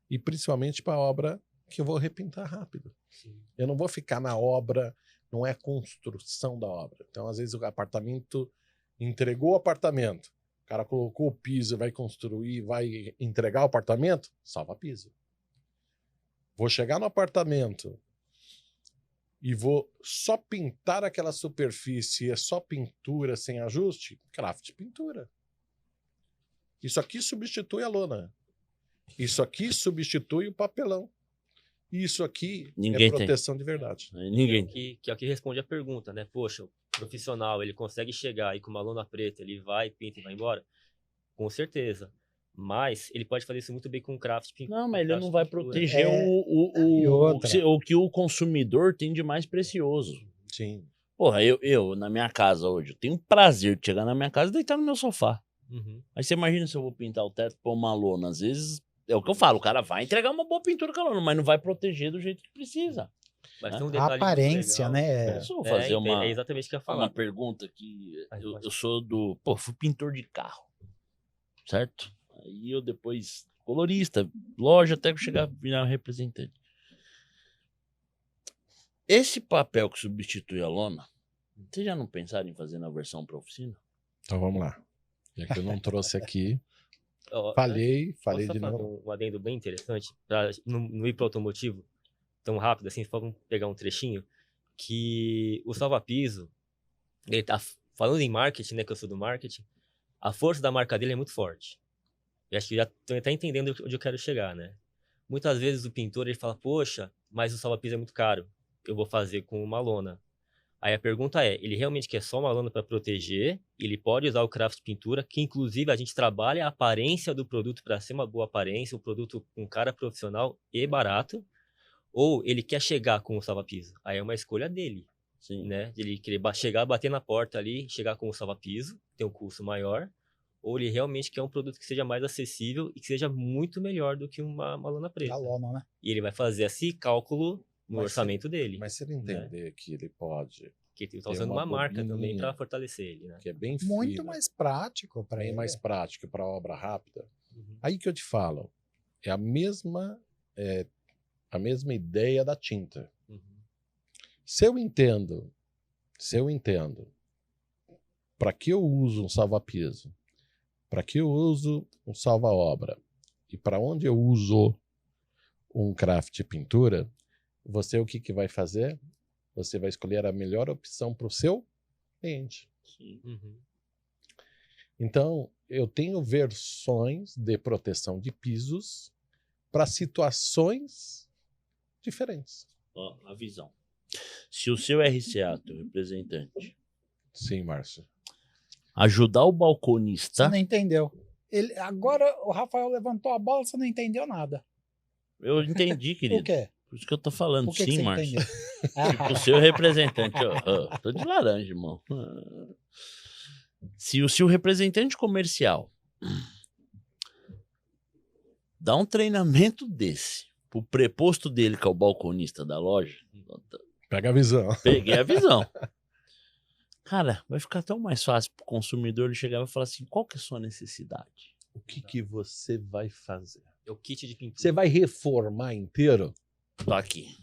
e principalmente para a obra que eu vou repintar rápido. Sim. Eu não vou ficar na obra, não é construção da obra. Então, às vezes, o apartamento entregou o apartamento, o cara colocou o piso, vai construir, vai entregar o apartamento, salva piso. Vou chegar no apartamento e vou só pintar aquela superfície, é só pintura sem ajuste, Craft Pintura. Isso aqui substitui a lona. Isso aqui substitui o papelão. Isso aqui Ninguém é proteção de verdade. Ninguém. Que é o que responde a pergunta, né? Poxa, o profissional, ele consegue chegar aí com uma lona preta, ele vai, pinta e vai embora? Com certeza. Mas ele pode fazer isso muito bem com craft pintura. Não, mas ele não vai proteger É, e o outra. o que o consumidor tem de mais precioso. Sim. Porra, eu na minha casa hoje, eu tenho o prazer de chegar na minha casa e deitar no meu sofá. Uhum. Aí você imagina se eu vou pintar o teto, pôr uma lona. Às vezes, é o que eu falo, o cara vai entregar uma boa pintura com a lona, mas não vai proteger do jeito que precisa. Mas tem um A detalhe muito aparência, legal. né? Deixa eu É, fazer uma, é exatamente o que eu ia uma falar. pergunta que Aí, pode. eu sou do... Pô, fui pintor de carro, certo? Aí eu depois, colorista, loja, até que chegar a virar representante. Esse papel que substitui a lona, Vocês já não pensaram em fazer na versão para oficina? Então vamos lá. Já que eu não trouxe aqui, Ó, falei posso de só fazer novo. um adendo bem interessante, para não ir para o automotivo tão rápido assim, só vamos pegar um trechinho, que o salva-piso, ele tá falando em marketing, né, que eu sou do marketing, a força da marca dele é muito forte. Eu acho que já tô até entendendo onde eu quero chegar, né? Muitas vezes o pintor, ele fala, poxa, mas o salva-piso é muito caro, eu vou fazer com uma lona. Aí a pergunta é, ele realmente quer só uma lona para proteger? Ele pode usar o craft pintura, que inclusive a gente trabalha a aparência do produto para ser uma boa aparência, um produto com cara profissional e barato, ou ele quer chegar com o salva-piso? Aí é uma escolha dele, Sim. né? Ele querer chegar, bater na porta ali, chegar com o salva-piso, ter um custo maior, ou ele realmente quer um produto que seja mais acessível e que seja muito melhor do que uma lona preta. Da lona, né? E ele vai fazer esse cálculo no Mas orçamento dele. Mas se ele entender que ele pode, Que ele tá tem usando uma uma marca também bobininha para fortalecer ele, né? que é bem Muito fina, mais prático para bem ele. mais prático para obra rápida, Uhum. aí que eu te falo, é a mesma ideia da tinta. Uhum. Se eu entendo para que eu uso um salva-piso, para que eu uso um salva-obra e para onde eu uso um craft pintura, você o que vai fazer? Você vai escolher a melhor opção para o seu cliente. Sim. Uhum. Então, eu tenho versões de proteção de pisos para situações diferentes. Ó, a visão. Se o seu RCA, teu representante, Sim, Márcio. ajudar o Você balconista, não entendeu. Agora o Rafael levantou a bola, você não entendeu nada. eu entendi, Por querido. quê? Por isso que eu tô falando. Por que Sim, você Márcio. entendeu? O seu representante, ó, tô de laranja, irmão. Se o seu representante comercial dá um treinamento desse pro preposto dele, que é o balconista da loja, Pega a visão. peguei a visão. Cara, vai ficar tão mais fácil pro consumidor ele chegar e falar assim, qual que é a sua necessidade? O que você vai fazer? É o kit de pintura. Você vai reformar inteiro? Tô aqui.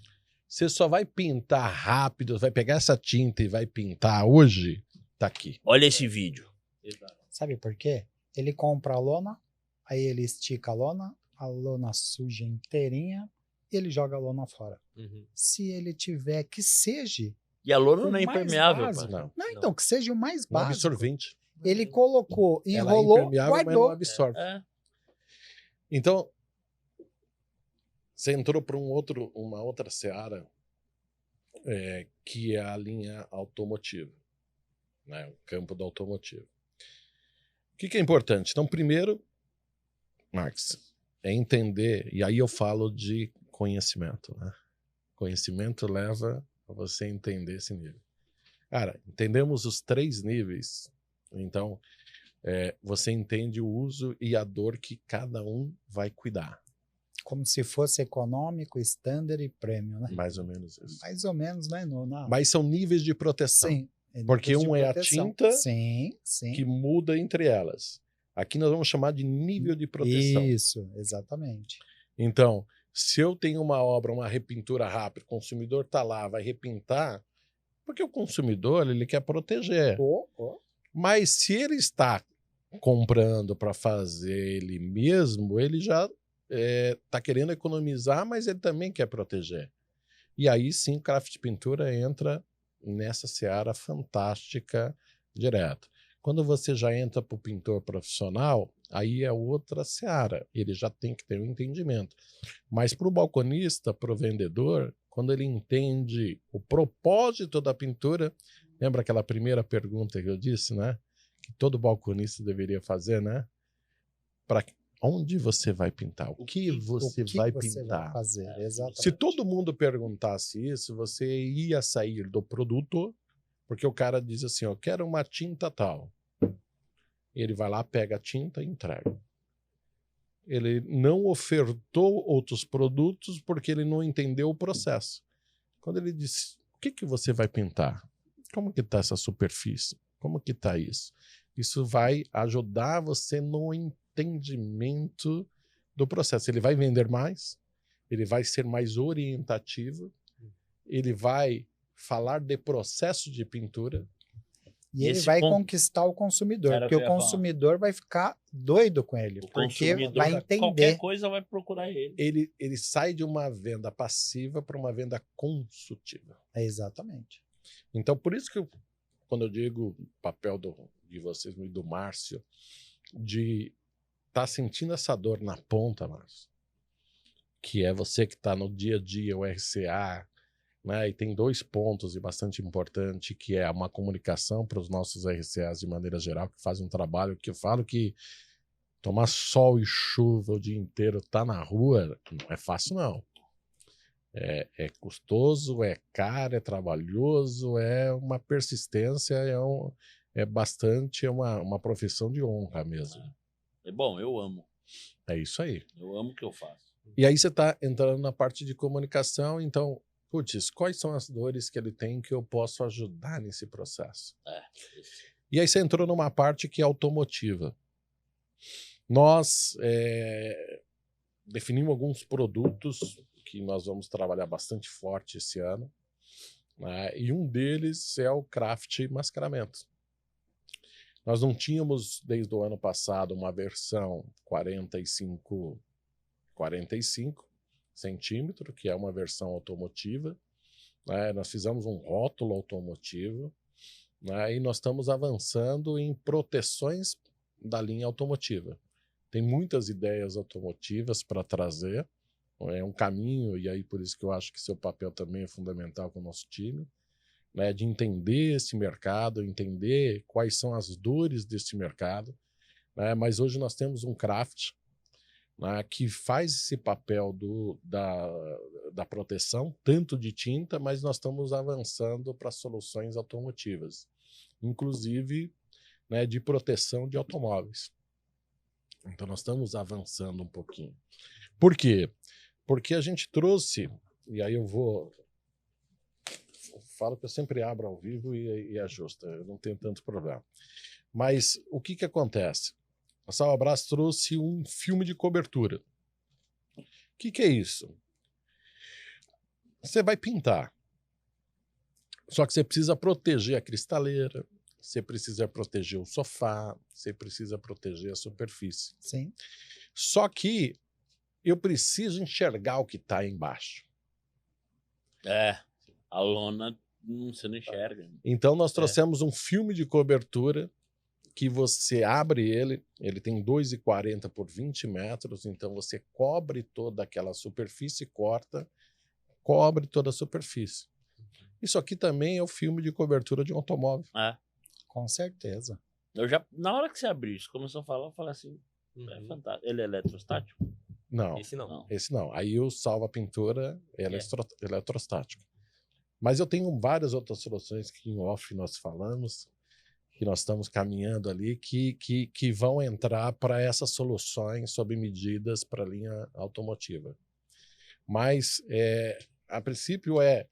Você só vai pintar rápido, vai pegar essa tinta e vai pintar hoje? Tá aqui. Olha esse vídeo. Exato. Sabe por quê? Ele compra a lona, aí ele estica a lona suja inteirinha, e ele joga a lona fora. Uhum. Se ele tiver que seja... E a lona o não é mais impermeável. básico. parceiro. Não. Não, então, que seja o mais Um básico. absorvente. Ele colocou, Ela é enrolou, impermeável, mas não guardou. absorve. É. Então, você entrou para uma outra seara, que é a linha automotiva, né? O campo do automotivo. O que é importante? Então, primeiro, Marx, é entender, e aí eu falo de conhecimento, né? Conhecimento leva a você entender esse nível. Cara, entendemos os 3 níveis, então você entende o uso e a dor que cada um vai cuidar. Como se fosse econômico, standard e premium, né? Mais ou menos isso. Mais ou menos, né? Mas são níveis de proteção. Sim. Porque níveis de um é a proteção. tinta Sim, sim. que muda entre elas. Aqui nós vamos chamar de nível de proteção. Isso, exatamente. Então, se eu tenho uma obra, uma repintura rápida, o consumidor está lá, vai repintar, porque o consumidor ele quer proteger. Mas se ele está comprando para fazer ele mesmo, ele já está querendo economizar, mas ele também quer proteger. E aí sim, craft pintura entra nessa seara fantástica direto. Quando você já entra para o pintor profissional, aí é outra seara, ele já tem que ter um entendimento. Mas para o balconista, para o vendedor, quando ele entende o propósito da pintura, lembra aquela primeira pergunta que eu disse, né? Que todo balconista deveria fazer, né? Para onde você vai pintar? O que você vai pintar? Vai fazer, exatamente. Se todo mundo perguntasse isso, você ia sair do produto, porque o cara diz assim, eu quero uma tinta tal. Ele vai lá, pega a tinta e entrega. Ele não ofertou outros produtos porque ele não entendeu o processo. Quando ele diz, o que você vai pintar? Como que está essa superfície? Como que está isso? Isso vai ajudar você no entendimento do processo. Ele vai vender mais, ele vai ser mais orientativo, ele vai falar de processo de pintura. E ele Esse vai ponto- conquistar o consumidor, Era o porque que eu o ia falar. consumidor vai ficar doido com ele, O porque consumidor, vai qualquer entender. coisa vai procurar ele. Ele sai de uma venda passiva para uma venda consultiva. Exatamente. Então, por isso que quando eu digo o papel de vocês e do Márcio, de estar sentindo essa dor na ponta, Márcio, que é você que está no dia a dia, o RCA, né? E tem 2 pontos e bastante importante, que é uma comunicação para os nossos RCAs de maneira geral, que fazem um trabalho que eu falo que tomar sol e chuva o dia inteiro, tá na rua, não é fácil não. É custoso, é caro, é trabalhoso, é uma persistência, é uma profissão de honra mesmo. É bom, eu amo. É isso aí. Eu amo o que eu faço. E aí você está entrando na parte de comunicação, então, putz, quais são as dores que ele tem que eu posso ajudar nesse processo? E aí você entrou numa parte que é automotiva. Nós definimos alguns produtos que nós vamos trabalhar bastante forte esse ano, né? E um deles é o craft mascaramento. Nós não tínhamos, desde o ano passado, uma versão 45 centímetro, que é uma versão automotiva, né? Nós fizemos um rótulo automotivo, né? E nós estamos avançando em proteções da linha automotiva. Tem muitas ideias automotivas para trazer, é um caminho, e aí por isso que eu acho que seu papel também é fundamental com o nosso time, né? De entender esse mercado, entender quais são as dores desse mercado, né? Mas hoje nós temos um craft, né, que faz esse papel da proteção, tanto de tinta, mas nós estamos avançando para soluções automotivas, inclusive, né, de proteção de automóveis. Então nós estamos avançando um pouquinho. Por quê? Porque a gente trouxe, e aí eu falo que eu sempre abro ao vivo e ajusto, eu não tenho tanto problema. Mas o que acontece? A Salvabras trouxe um filme de cobertura. O que é isso? Você vai pintar, só que você precisa proteger a cristaleira, você precisa proteger o sofá, você precisa proteger a superfície. Sim. Só que eu preciso enxergar o que está embaixo. A lona você não enxerga. Então nós trouxemos um filme de cobertura que você abre ele tem 2,40 por 20 metros, então você cobre toda aquela superfície, cobre toda a superfície. Isso aqui também é o filme de cobertura de um automóvel. Com certeza. Eu já, na hora que você abriu isso, começou a falar, eu falei assim, é fantástico. Ele é eletrostático? Não, Esse não. esse não. Aí o salva-pintura é eletrostático. Mas eu tenho várias outras soluções que em off nós falamos, que nós estamos caminhando ali, que vão entrar para essas soluções sob medidas para a linha automotiva. Mas, a princípio, é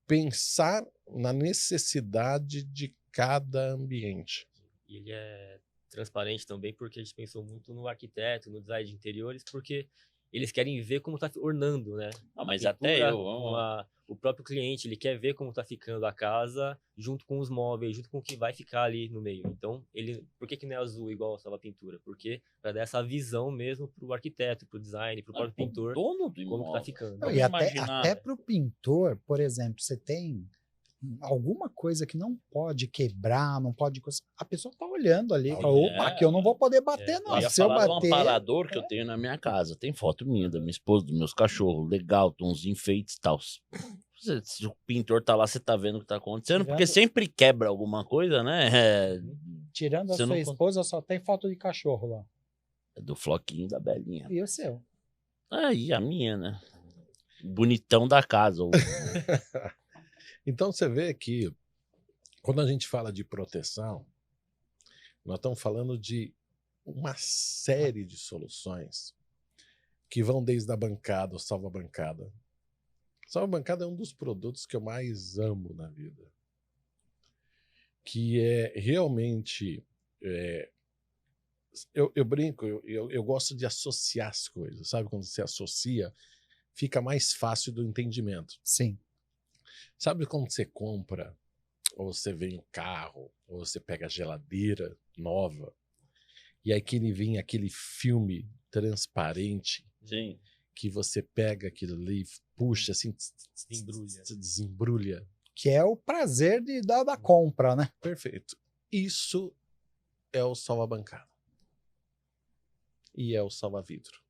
pensar na necessidade de cada ambiente. E ele é transparente também porque a gente pensou muito no arquiteto, no design de interiores, porque eles querem ver como está ornando, né? Mas A até pintura, eu... o próprio cliente, ele quer ver como está ficando a casa junto com os móveis, junto com o que vai ficar ali no meio. Então, por que não é azul igual a salva pintura? Porque para dar essa visão mesmo para o arquiteto, para o design, para o próprio pintor, dono do como imóvel. que tá ficando. Não, Vamos e imaginar, até para o pintor, por exemplo, você tem alguma coisa que não pode quebrar, não pode... A pessoa tá olhando ali, fala, opa, aqui eu não vou poder bater, não. Eu ia Se eu falar do bater... amparador que eu tenho na minha casa. Tem foto minha, da minha esposa, dos meus cachorros. Legal, tem uns enfeites e tal. Se o pintor tá lá, você tá vendo o que tá acontecendo, porque sempre quebra alguma coisa, né? Tirando a você sua não- esposa, só tem foto de cachorro lá. É do Floquinho da Belinha. E o seu? Aí, a minha, né? Bonitão da casa. Então você vê que quando a gente fala de proteção, nós estamos falando de uma série de soluções que vão desde a bancada, o salva-bancada. Salva-bancada é um dos produtos que eu mais amo na vida. Que é realmente... Eu brinco, eu gosto de associar as coisas. Sabe quando você associa, fica mais fácil do entendimento. Sim. Sabe quando você compra, ou você vê um carro, ou você pega a geladeira nova, e aí que ele vem aquele filme transparente, Sim. que você pega aquilo ali, puxa assim, Desembrulha. desembrulha. Que é o prazer da compra, né? Perfeito. Isso é o salva-bancada. E é o salva-vidro.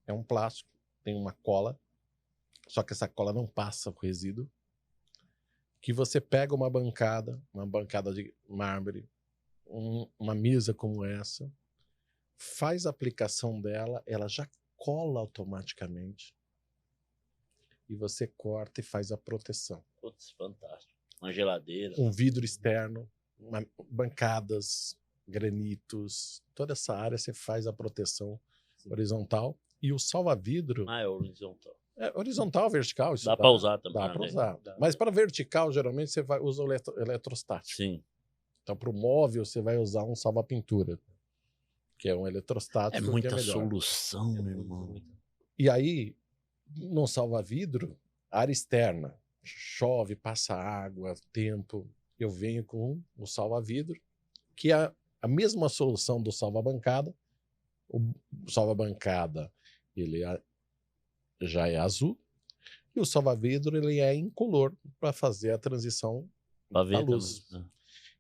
É um plástico, tem uma cola, só que essa cola não passa o resíduo, que você pega uma bancada de mármore, uma mesa como essa, faz a aplicação dela, ela já cola automaticamente, e você corta e faz a proteção. Putz, fantástico. Uma geladeira. Um vidro externo, bancadas, granitos, toda essa área você faz a proteção horizontal, e o salva-vidro Ah, é horizontal. é horizontal, vertical, isso Dá pra usar também. Dá para né? usar. Dá. Mas para vertical, geralmente você usa o eletrostático. Sim. Então, para o móvel, você vai usar um salva-pintura, que é um É eletrostático. muita que é melhor. solução, meu irmão. E aí, no salva-vidro, área externa, chove, passa água, tempo, eu venho com o salva-vidro, que é a mesma solução do salva-bancada. O salva-bancada, ele já é azul, e o salva-vidro ele é incolor para fazer a transição Pra da ver luz. também.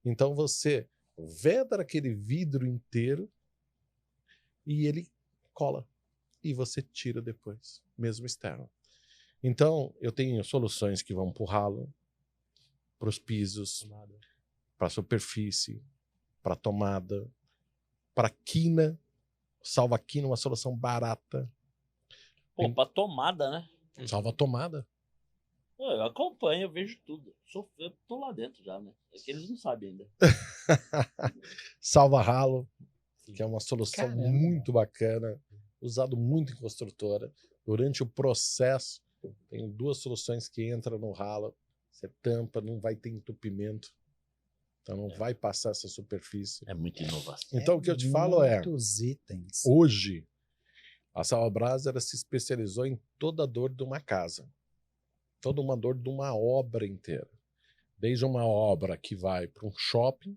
Então você vedra aquele vidro inteiro e ele cola. E você tira depois, mesmo externo. Então eu tenho soluções que vão para o ralo, para os pisos, para a superfície, para a tomada, para a quina. Salva-quina, uma solução barata. Pô, pra tomada, né? Salva a tomada. Pô, eu acompanho, eu vejo tudo. Eu tô lá dentro já, né? É que eles não sabem ainda. Salva ralo, que é uma solução Caramba. muito bacana, usado muito em construtora. Durante o processo, tem 2 soluções que entram no ralo, você tampa, não vai ter entupimento, então não vai passar essa superfície. É muita inovação. Então o que eu te falo é, Muitos itens. hoje, a Salvabras ela se especializou em toda a dor de uma casa, toda uma dor de uma obra inteira. Desde uma obra que vai para um shopping,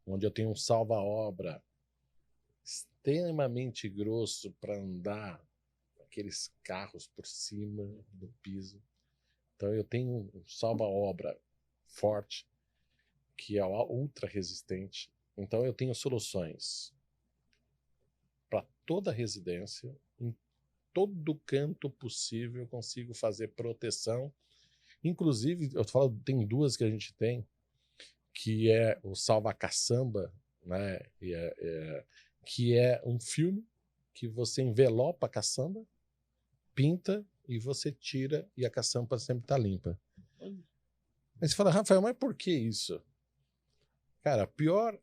onde eu tenho um salva-obra extremamente grosso para andar aqueles carros por cima do piso. Então eu tenho um salva-obra forte, que é ultra resistente. Então eu tenho soluções para toda a residência, em todo canto possível eu consigo fazer proteção. Inclusive, eu falo, tem 2 que a gente tem, que é o salva-caçamba, né? Que é um filme que você envelopa a caçamba, pinta e você tira e a caçamba sempre está limpa. Aí você fala, Rafael, mas por que isso? Cara, o pior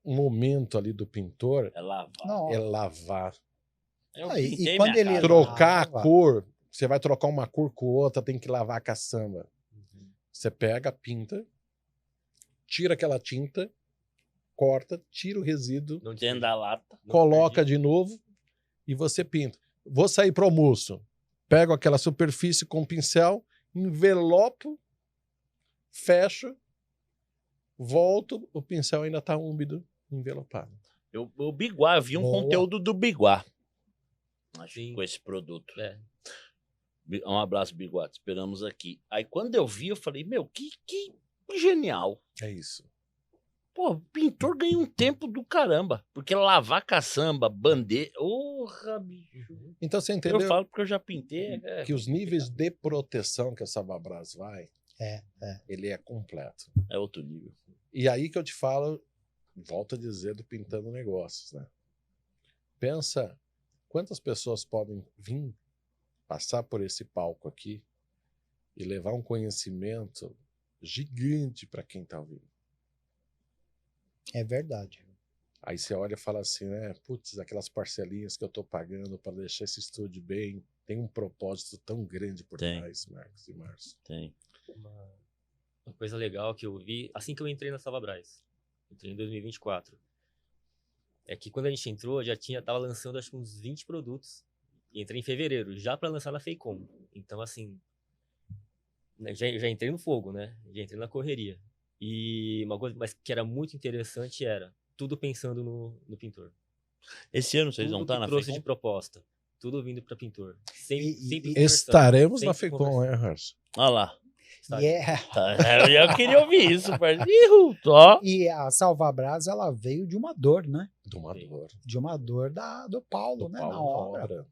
momento ali do pintor É lavar. Não, é lavar. Eu Ah, e pintei quando minha ele casa. Trocar lava. a cor, você vai trocar uma cor com outra, tem que lavar a caçamba. Você pega, pinta, tira aquela tinta, corta, tira o resíduo, Não Dentro da lata. coloca de novo e você pinta. Vou sair pro almoço. Pego aquela superfície com pincel, envelopo, fecho, volto, o pincel ainda tá úmido, envelopado. O Biguá, eu vi um Boa. conteúdo do Biguá. Acho que Sim. com esse produto. É. Um abraço, Biguá, te esperamos aqui. Aí quando eu vi, eu falei, meu, que genial. É isso. Pô, o pintor ganha um tempo do caramba. Porque lavar caçamba, bandeira. Porra, bicho. Então você Eu entendeu falo porque eu já pintei. que os níveis de proteção que a Salvabras vai, É. ele é completo. É outro nível. E aí que eu te falo, volto a dizer, do Pintando Negócios, né? Pensa quantas pessoas podem vir passar por esse palco aqui e levar um conhecimento gigante para quem está ouvindo. É verdade. Aí você olha e fala assim, né? Putz, aquelas parcelinhas que eu estou pagando para deixar esse estúdio bem, tem um propósito tão grande por Tem. trás, Marcos e Márcio. Tem. Uma coisa legal que eu vi assim que eu entrei na Salvabras, entrei em 2024, é que quando a gente entrou, tava lançando acho que uns 20 produtos. E entrei em fevereiro, já para lançar na Feicom. Então, assim, já entrei no fogo, né? Já entrei na correria. E uma coisa mas que era muito interessante era tudo pensando no pintor. Esse ano vocês Tudo vão estar que na trouxe FECOM? de proposta. Tudo vindo para pintor. Sempre, E- sempre e- conversando, Estaremos na sempre FECOM, conversando. né, Harson? Olha lá. Está E, é- Tá, eu queria ouvir isso, parceiro. Ó. e a Salvabras, ela veio de uma dor, né? Do Maduro. De uma dor do Paulo, Do né? Paulo na na obra. obra.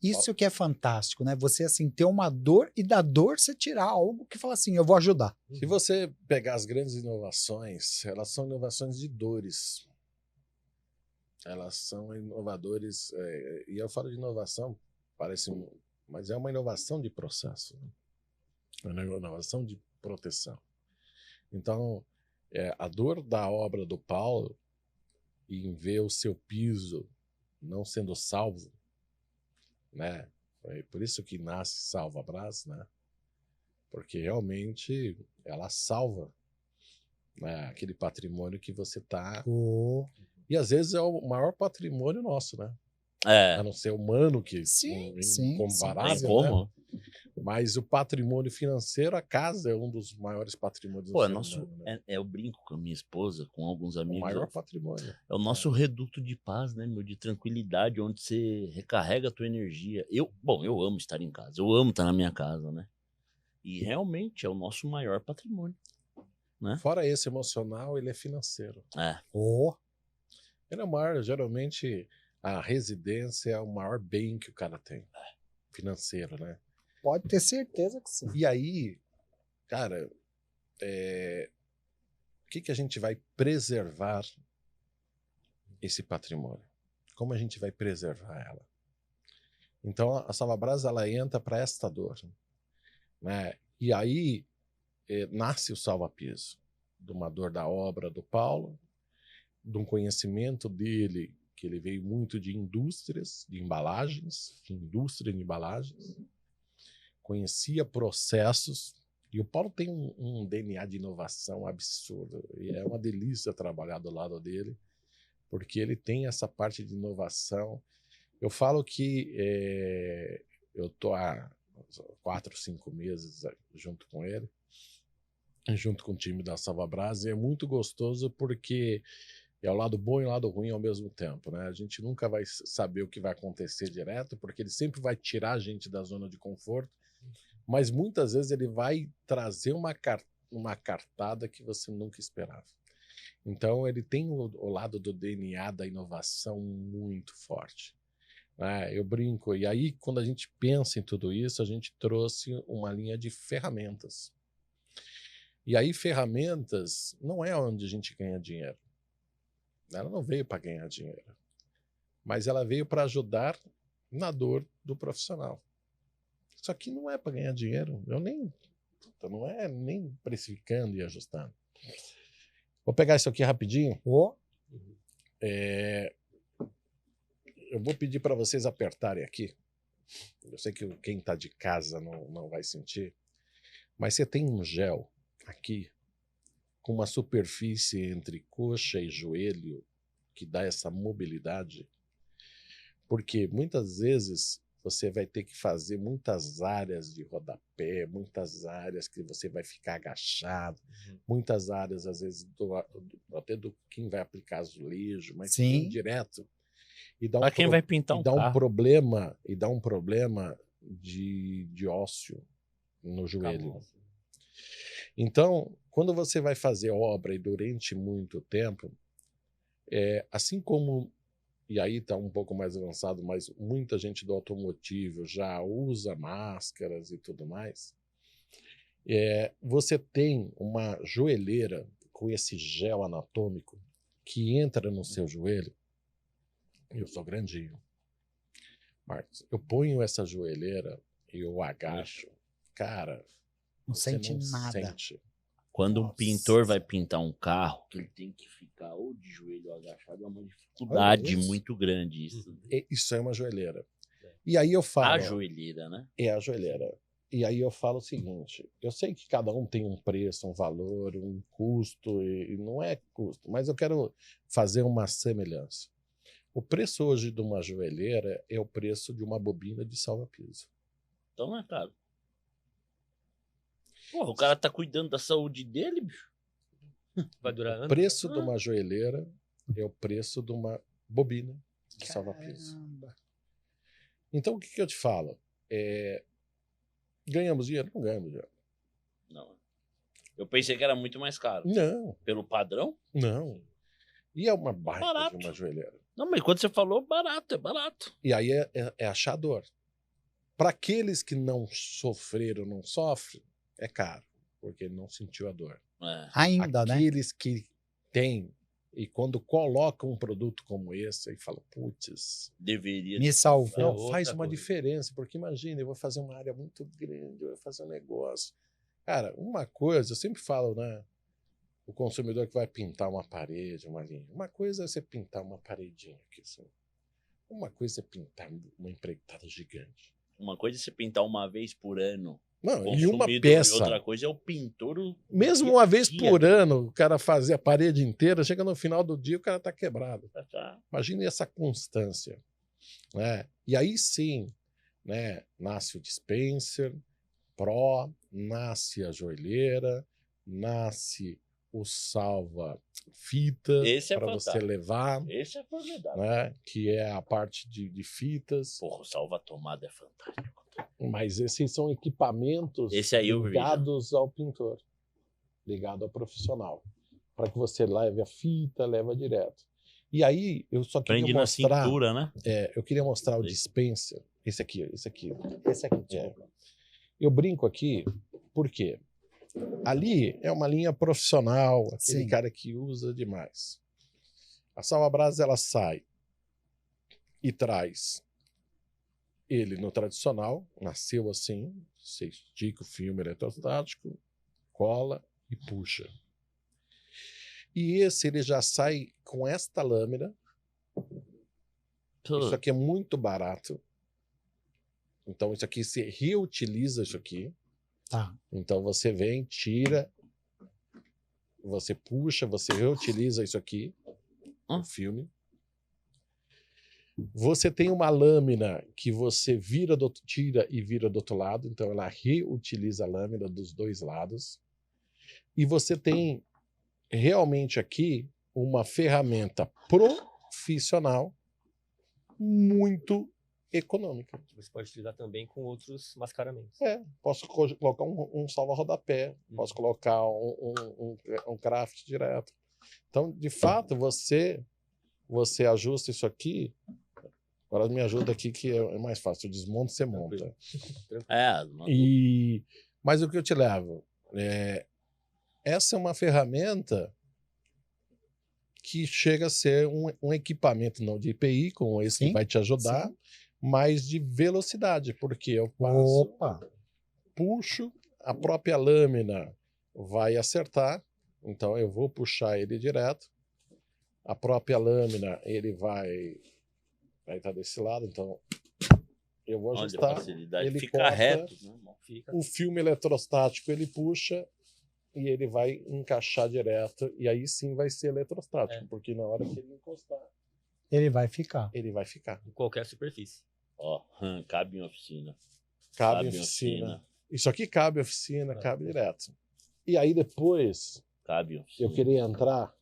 Isso que é fantástico, né? Você, assim, ter uma dor e da dor você tirar algo que fala assim, eu vou ajudar. Se você pegar as grandes inovações, elas são inovações de dores. Elas são inovadores, e eu falo de inovação, mas é uma inovação de processo, né? É uma inovação de proteção. Então, a dor da obra do Paulo em ver o seu piso não sendo salvo, né? É por isso que nasce Salvabras, né? Porque realmente ela salva, né, aquele patrimônio que você está. Oh, E às vezes é o maior patrimônio nosso, né? É. A não ser humano, que Sim, é sim, incomparável, Tem como? né? Mas o patrimônio financeiro, a casa é um dos maiores patrimônios do Pô, ser humano, né? eu brinco com a minha esposa, com alguns O amigos. maior patrimônio. É o nosso reduto de paz, né, meu? De tranquilidade, onde você recarrega a tua energia. Eu amo estar em casa. Eu amo estar na minha casa, né? E realmente é o nosso maior patrimônio. Né? Fora esse emocional, ele é financeiro. É. oh. Ele é o maior, geralmente, a residência é o maior bem que o cara tem. Financeiro, né? Pode ter certeza que sim. E aí, cara, o que a gente vai preservar esse patrimônio? Como a gente vai preservar ela? Então, a Salvabras, ela entra para esta dor, né? E aí nasce o salva-piso, de uma dor da obra do Paulo, de um conhecimento dele, que ele veio muito de indústrias, de embalagens, de indústria de embalagens, conhecia processos, e o Paulo tem um DNA de inovação absurdo, e é uma delícia trabalhar do lado dele, porque ele tem essa parte de inovação. Eu falo que eu estou há 4, 5 meses junto com ele, junto com o time da Salvabras, e é muito gostoso porque é o lado bom e o lado ruim ao mesmo tempo, né? A gente nunca vai saber o que vai acontecer direto, porque ele sempre vai tirar a gente da zona de conforto, mas muitas vezes ele vai trazer uma cartada que você nunca esperava. Então ele tem o lado do DNA da inovação muito forte. Eu brinco, e aí quando a gente pensa em tudo isso, a gente trouxe uma linha de ferramentas. E aí ferramentas não é onde a gente ganha dinheiro. Ela não veio para ganhar dinheiro, mas ela veio para ajudar na dor do profissional. Isso aqui não é para ganhar dinheiro, não é nem precificando e ajustando. Vou pegar isso aqui rapidinho. Oh. Eu vou pedir para vocês apertarem aqui. Eu sei que quem está de casa não vai sentir, mas você tem um gel aqui com uma superfície entre coxa e joelho que dá essa mobilidade, porque muitas vezes você vai ter que fazer muitas áreas de rodapé, muitas áreas que você vai ficar agachado, muitas áreas às vezes até do quem vai aplicar azulejo, mas Sim. direto. E dá Pra quem vai pintar um carro. dá um problema de ósseo no joelho. Então, quando você vai fazer obra e durante muito tempo, assim como, e aí está um pouco mais avançado, mas muita gente do automotivo já usa máscaras e tudo mais, você tem uma joelheira com esse gel anatômico que entra no seu joelho. Eu sou grandinho, Marcos. Eu ponho essa joelheira e eu agacho. Cara, Não você sente não nada. sente. Quando um Nossa. pintor vai pintar um carro, que ele tem que ficar ou de joelho ou agachado, é uma dificuldade isso. muito grande isso. Isso é uma joelheira. E aí eu falo... A joelheira, né? É a joelheira. E aí eu falo o seguinte, eu sei que cada um tem um preço, um valor, um custo, e não é custo, mas eu quero fazer uma semelhança. O preço hoje de uma joelheira é o preço de uma bobina de salva-piso. Então não é caro. Porra, o cara tá cuidando da saúde dele, bicho. Vai durar O anos. preço de uma joelheira é o preço de uma bobina de salva-piso. Caramba. Então, o que eu te falo? Ganhamos dinheiro? Não ganhamos dinheiro. Não. Eu pensei que era muito mais caro. Não, Pelo padrão? não. E é uma baita Barato. de uma joelheira. Não, mas quando você falou barato, é barato. E aí é achador. Para aqueles que não sofreram, não sofrem, é caro, porque ele não sentiu a dor. É. Ainda, né? Aqueles que têm, e quando colocam um produto como esse, e falam, putz, Deveria. Me salvou. não, outra faz uma coisa. diferença, porque imagina, eu vou fazer uma área muito grande, eu vou fazer um negócio. Cara, uma coisa, eu sempre falo, né? O consumidor que vai pintar uma parede, uma linha. Uma coisa é você pintar uma paredinha aqui, assim. Uma coisa é pintar uma empreitada gigante. Uma coisa é você pintar uma vez por ano. Não, e uma consumidor, peça. E outra coisa é o pintor. Mesmo uma vez dia. por ano, o cara fazer a parede inteira, chega no final do dia, o cara tá quebrado. Tá. Imagine essa constância, né? E aí sim, né, nasce o dispenser Pro, nasce a joelheira, nasce o salva-fita Esse é para você fantástico. levar, Esse é formidável. né? Que é a parte de fitas. Porra, o salva-tomada é fantástico. Mas esses são equipamentos Esse aí eu vi, ligados ao pintor, ligado ao profissional, para que você leve a fita, leva direto. E aí eu só queria Prende na mostrar, cintura, né? eu queria mostrar o Sim. dispenser, esse aqui, Desculpa. Eu brinco aqui, por quê? Ali é uma linha profissional, aquele Sim. cara que usa demais. A Salva-Brás, ela sai e traz ele no tradicional, nasceu assim, você estica o filme eletrostático, cola e puxa. E esse ele já sai com esta lâmina. Isso aqui é muito barato. Então isso aqui se reutiliza isso aqui. Tá. Então você vem, tira, você puxa, você reutiliza isso aqui, o filme. Você tem uma lâmina que você tira e vira do outro lado, então ela reutiliza a lâmina dos dois lados. E você tem realmente aqui uma ferramenta profissional muito econômica. Você pode utilizar também com outros mascaramentos. Posso colocar um salva-rodapé, posso colocar um craft direto. Então, de fato, você ajusta isso aqui. Agora me ajuda aqui que é mais fácil. Eu desmonto, você monta. Mas o que eu te levo? Essa é uma ferramenta que chega a ser um equipamento não de IPI, como esse Sim, que vai te ajudar, sim. mas de velocidade, porque eu passo, Opa! puxo, a própria lâmina vai acertar, então eu vou puxar ele direto, a própria lâmina ele vai estar desse lado, então eu vou Olha a ajustar, facilidade. ele Fica corta, reto. Né? Fica. o filme eletrostático ele puxa e ele vai encaixar direto, e aí sim vai ser eletrostático, porque na hora que ele encostar, Ele vai ficar. ele vai ficar. Em qualquer superfície. Ó, cabe em oficina. Cabe em oficina. Isso aqui cabe em oficina, cabe direto. E aí depois Cabe em oficina. eu queria entrar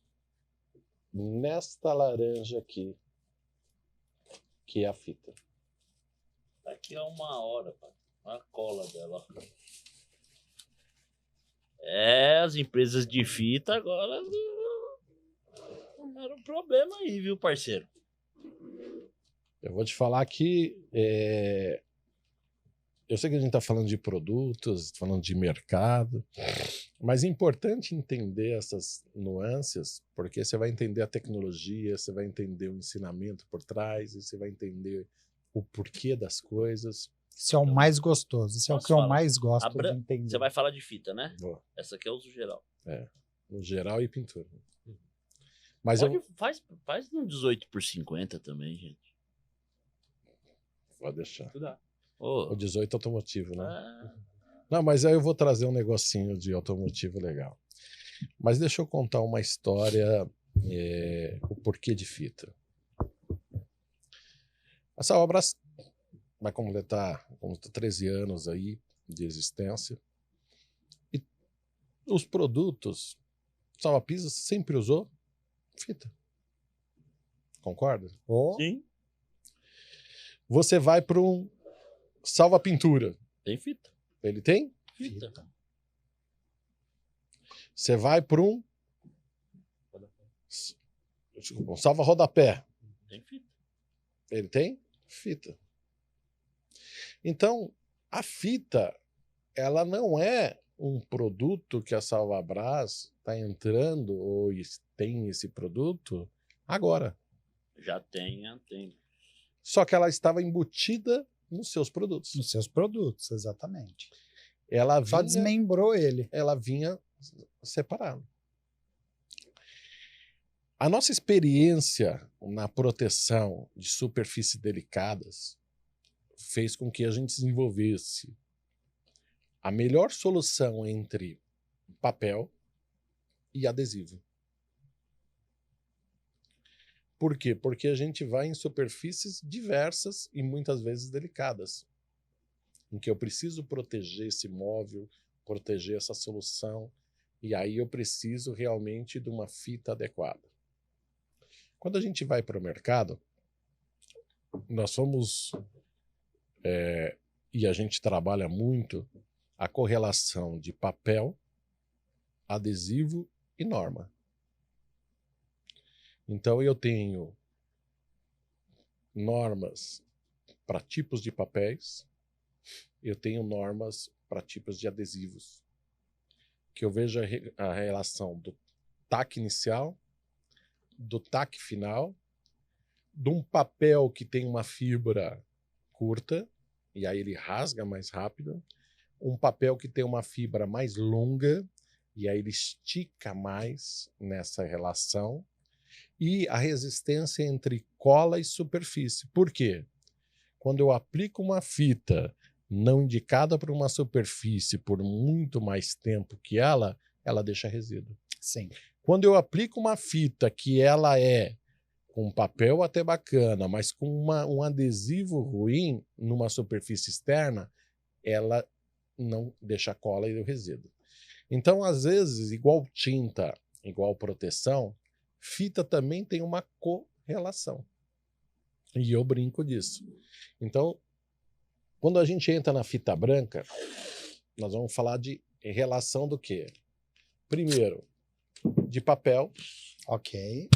nesta laranja aqui, que é a fita. Daqui a 1 hora, pai. Olha a cola dela. As empresas de fita agora não era um problema aí, viu, parceiro? Eu vou te falar que eu sei que a gente está falando de produtos, falando de mercado, mas é importante entender essas nuances, porque você vai entender a tecnologia, você vai entender o ensinamento por trás, e você vai entender o porquê das coisas. Isso é o mais gostoso. Isso é o Posso que eu falar? mais gosto Abra- de entender. Você vai falar de fita, né? Vou. Essa aqui é uso geral. No geral e pintura. Mas Pode, eu faz um 18x50 também, gente. vou deixar. Tudo dá. Ô, O 18 automotivo, né? ah, Não, mas aí eu vou trazer um negocinho de automotivo legal. Mas deixa eu contar uma história, o porquê de fita. A Salva-Brás vai completar 13 anos aí de existência. E os produtos, salva-pisa sempre usou fita. Concorda? Oh, Sim, Você vai para um salva-pintura. tem fita. Ele tem? Fita. Você vai para um salva-rodapé. Tem fita. Ele tem? Fita. Então, a fita, ela não é um produto que a Salvabras está entrando ou tem esse produto agora. Já tem, tem. Só que ela estava embutida nos seus produtos. nos seus produtos, exatamente. Ela Só vinha, desmembrou ele. ela vinha separada. A nossa experiência na proteção de superfícies delicadas fez com que a gente desenvolvesse a melhor solução entre papel e adesivo. Por quê? Porque a gente vai em superfícies diversas e muitas vezes delicadas, em que eu preciso proteger esse móvel, proteger essa solução, e aí eu preciso realmente de uma fita adequada. Quando a gente vai para o mercado, nós somos, e a gente trabalha muito, a correlação de papel, adesivo e norma. Então eu tenho normas para tipos de papéis, eu tenho normas para tipos de adesivos, que eu vejo a relação do taque inicial, do taque final, de um papel que tem uma fibra curta, e aí ele rasga mais rápido, um papel que tem uma fibra mais longa, e aí ele estica mais nessa relação, e a resistência entre cola e superfície. Por quê? Quando eu aplico uma fita não indicada para uma superfície por muito mais tempo que ela deixa resíduo. Sim. Quando eu aplico uma fita que ela é com papel até bacana, mas com um adesivo ruim numa superfície externa, ela não deixa cola e o resíduo. Então, às vezes, igual tinta, igual proteção, fita também tem uma correlação. E eu brinco disso. Então, quando a gente entra na fita branca, nós vamos falar de relação do quê? Primeiro, de papel. Ok.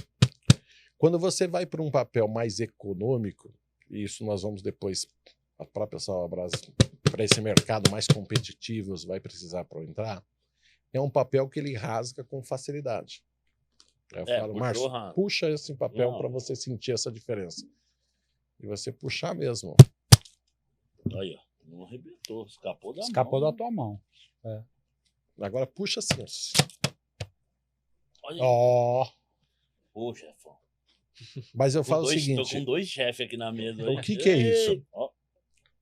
Quando você vai para um papel mais econômico, e isso nós vamos depois, a própria Salvabras, para esse mercado mais competitivo, vai precisar para entrar, é um papel que ele rasga com facilidade. Eu falo, Márcio, puxa esse papel para você sentir essa diferença. E você puxar mesmo. Aí, ó. Não arrebentou. Escapou da mão. Escapou da tua mão. É. Agora puxa assim. Olha aí. Ó. Ô, chefão. Mas eu Com falo o Tô seguinte. com dois chefes aqui na mesa. O que é isso? Ó,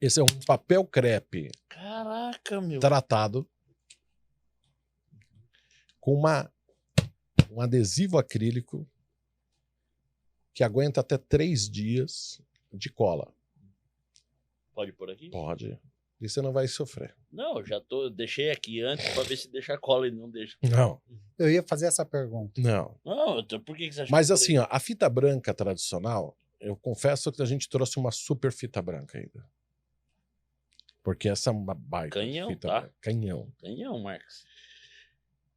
Esse é um papel crepe caraca, meu. tratado com um adesivo acrílico que aguenta até 3 dias de cola. Pode pôr aqui? Pode. E você não vai sofrer. Não, eu já deixei aqui antes pra ver se deixa cola e não deixa. Não, Eu ia fazer essa pergunta. não. Não, então por que você acha Mas que eu assim, ó, a fita branca tradicional, eu confesso que a gente trouxe uma super fita branca ainda. Porque essa é uma baita Canhão, fita tá? branca. Canhão. Canhão, Marcos.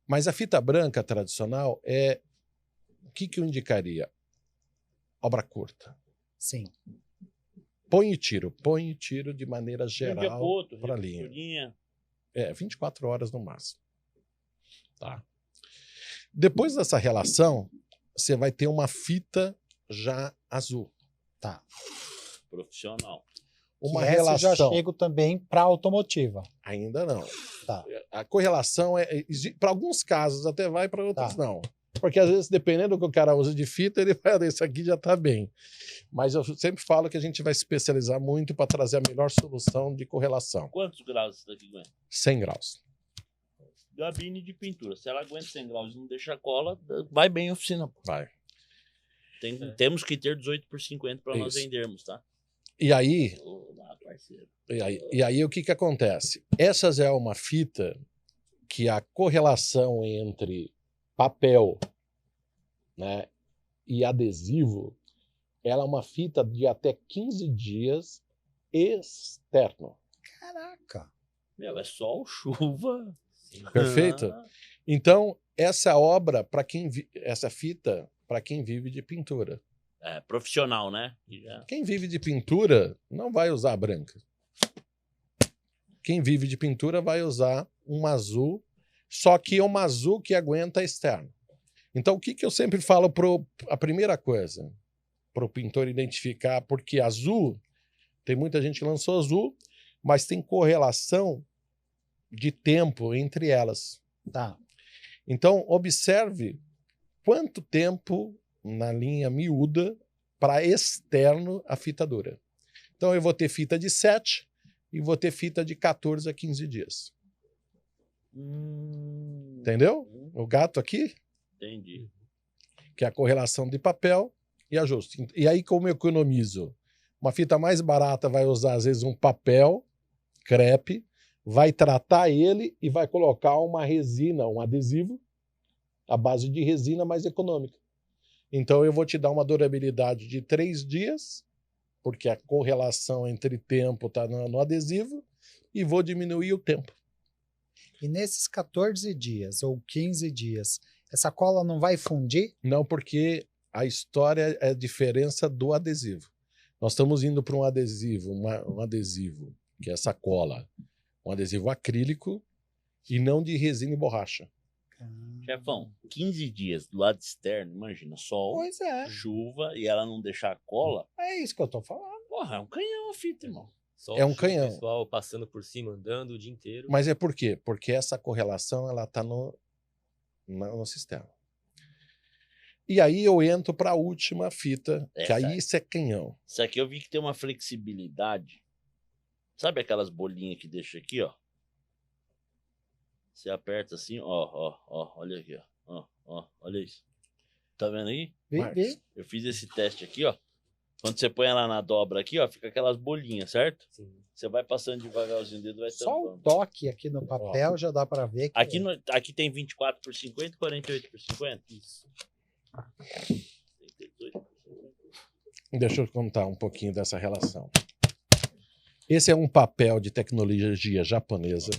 Mas a fita branca tradicional é... O que eu indicaria? Obra curta. Sim. Põe e tiro de maneira geral para a linha. linha. 24 horas no máximo. Tá? Depois dessa relação, você vai ter uma fita já azul. Tá. Profissional. Uma Que essa eu relação. já chego também para automotiva. Ainda não. Tá. A correlação para alguns casos até vai, para outros Tá. não. Porque às vezes, dependendo do que o cara usa de fita, ele vai, esse aqui já está bem. Mas eu sempre falo que a gente vai se especializar muito para trazer a melhor solução de correlação. Quantos graus isso daqui aguenta? 100 graus. Gabine de pintura. Se ela aguenta 100 graus e não deixa cola, vai bem em oficina. Vai. Temos que ter 18 por 50 para nós Isso. vendermos, tá? E aí, Ô, lá, parceiro. o que acontece? Essas é uma fita que a correlação entre papel, né, e adesivo, ela é uma fita de até 15 dias externo. Caraca. Meu, é sol, chuva. Perfeito? Ah, Então, essa obra, essa fita, para quem vive de pintura. é, profissional, né? E já- Quem vive de pintura não vai usar a branca. Quem vive de pintura vai usar um azul, só que é um azul que aguenta externo. Então, o que eu sempre falo a primeira coisa, para o pintor identificar, porque azul, tem muita gente que lançou azul, mas tem correlação de tempo entre elas. Tá. Então, observe quanto tempo na linha miúda para externo a fita dura. Então, eu vou ter fita de 7 e vou ter fita de 14 a 15 dias. Entendeu? O gato aqui, Entendi. que é a correlação de papel e ajuste. E aí, como eu economizo? Uma fita mais barata vai usar, às vezes, um papel crepe, vai tratar ele e vai colocar uma resina, um adesivo, à base de resina mais econômica. Então, eu vou te dar uma durabilidade de 3 dias, porque a correlação entre tempo está no adesivo, e vou diminuir o tempo. E nesses 14 dias ou 15 dias, essa cola não vai fundir? Não, porque a história é a diferença do adesivo. Nós estamos indo para um adesivo, um adesivo, que é essa cola, um adesivo acrílico e não de resina e borracha. Chefão, 15 dias do lado externo, imagina, sol, Pois é, chuva e ela não deixar a cola. é isso que eu tô falando. Porra, é um canhão a fita, irmão. Só É um o canhão. pessoal passando por cima, andando o dia inteiro. Mas é por quê? Porque essa correlação ela está no sistema. E aí eu entro para a última fita, que Essa aí é. isso é canhão. Isso aqui eu vi que tem uma flexibilidade. Sabe aquelas bolinhas que deixa aqui, ó? Você aperta assim, ó, olha aqui, ó, olha isso. Tá vendo aí? Vê. Eu fiz esse teste aqui, ó. Quando você põe ela na dobra aqui, ó, fica aquelas bolinhas, certo? Sim. Você vai passando devagarzinho o dedo, vai Só o tampando. toque aqui no papel já dá para ver que Aqui, aqui tem 24 por 50 e 48 por 50? Isso. 38 por 50. Deixa eu contar um pouquinho dessa relação. Esse é um papel de tecnologia japonesa.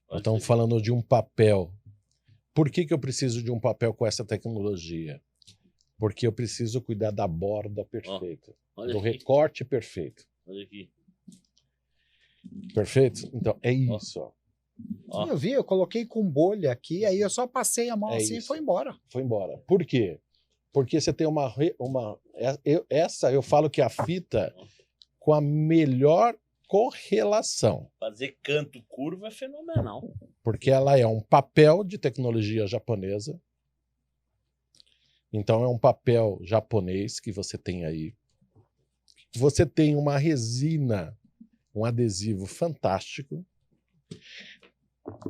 Olha Estamos isso falando de um papel. Por que eu preciso de um papel com essa tecnologia? Porque eu preciso cuidar da borda perfeita, aqui. Olha do aqui. recorte perfeito. Olha aqui. Perfeito? Então, é isso. Ó. Ó. eu vi, eu coloquei com bolha aqui, aí eu só passei a mão É assim e isso. foi embora. Foi embora. Por quê? Porque você tem essa eu falo que é a fita com a melhor correlação. Fazer canto curvo é fenomenal. Porque ela é um papel de tecnologia japonesa. Então é um papel japonês que você tem aí. Você tem uma resina, um adesivo fantástico.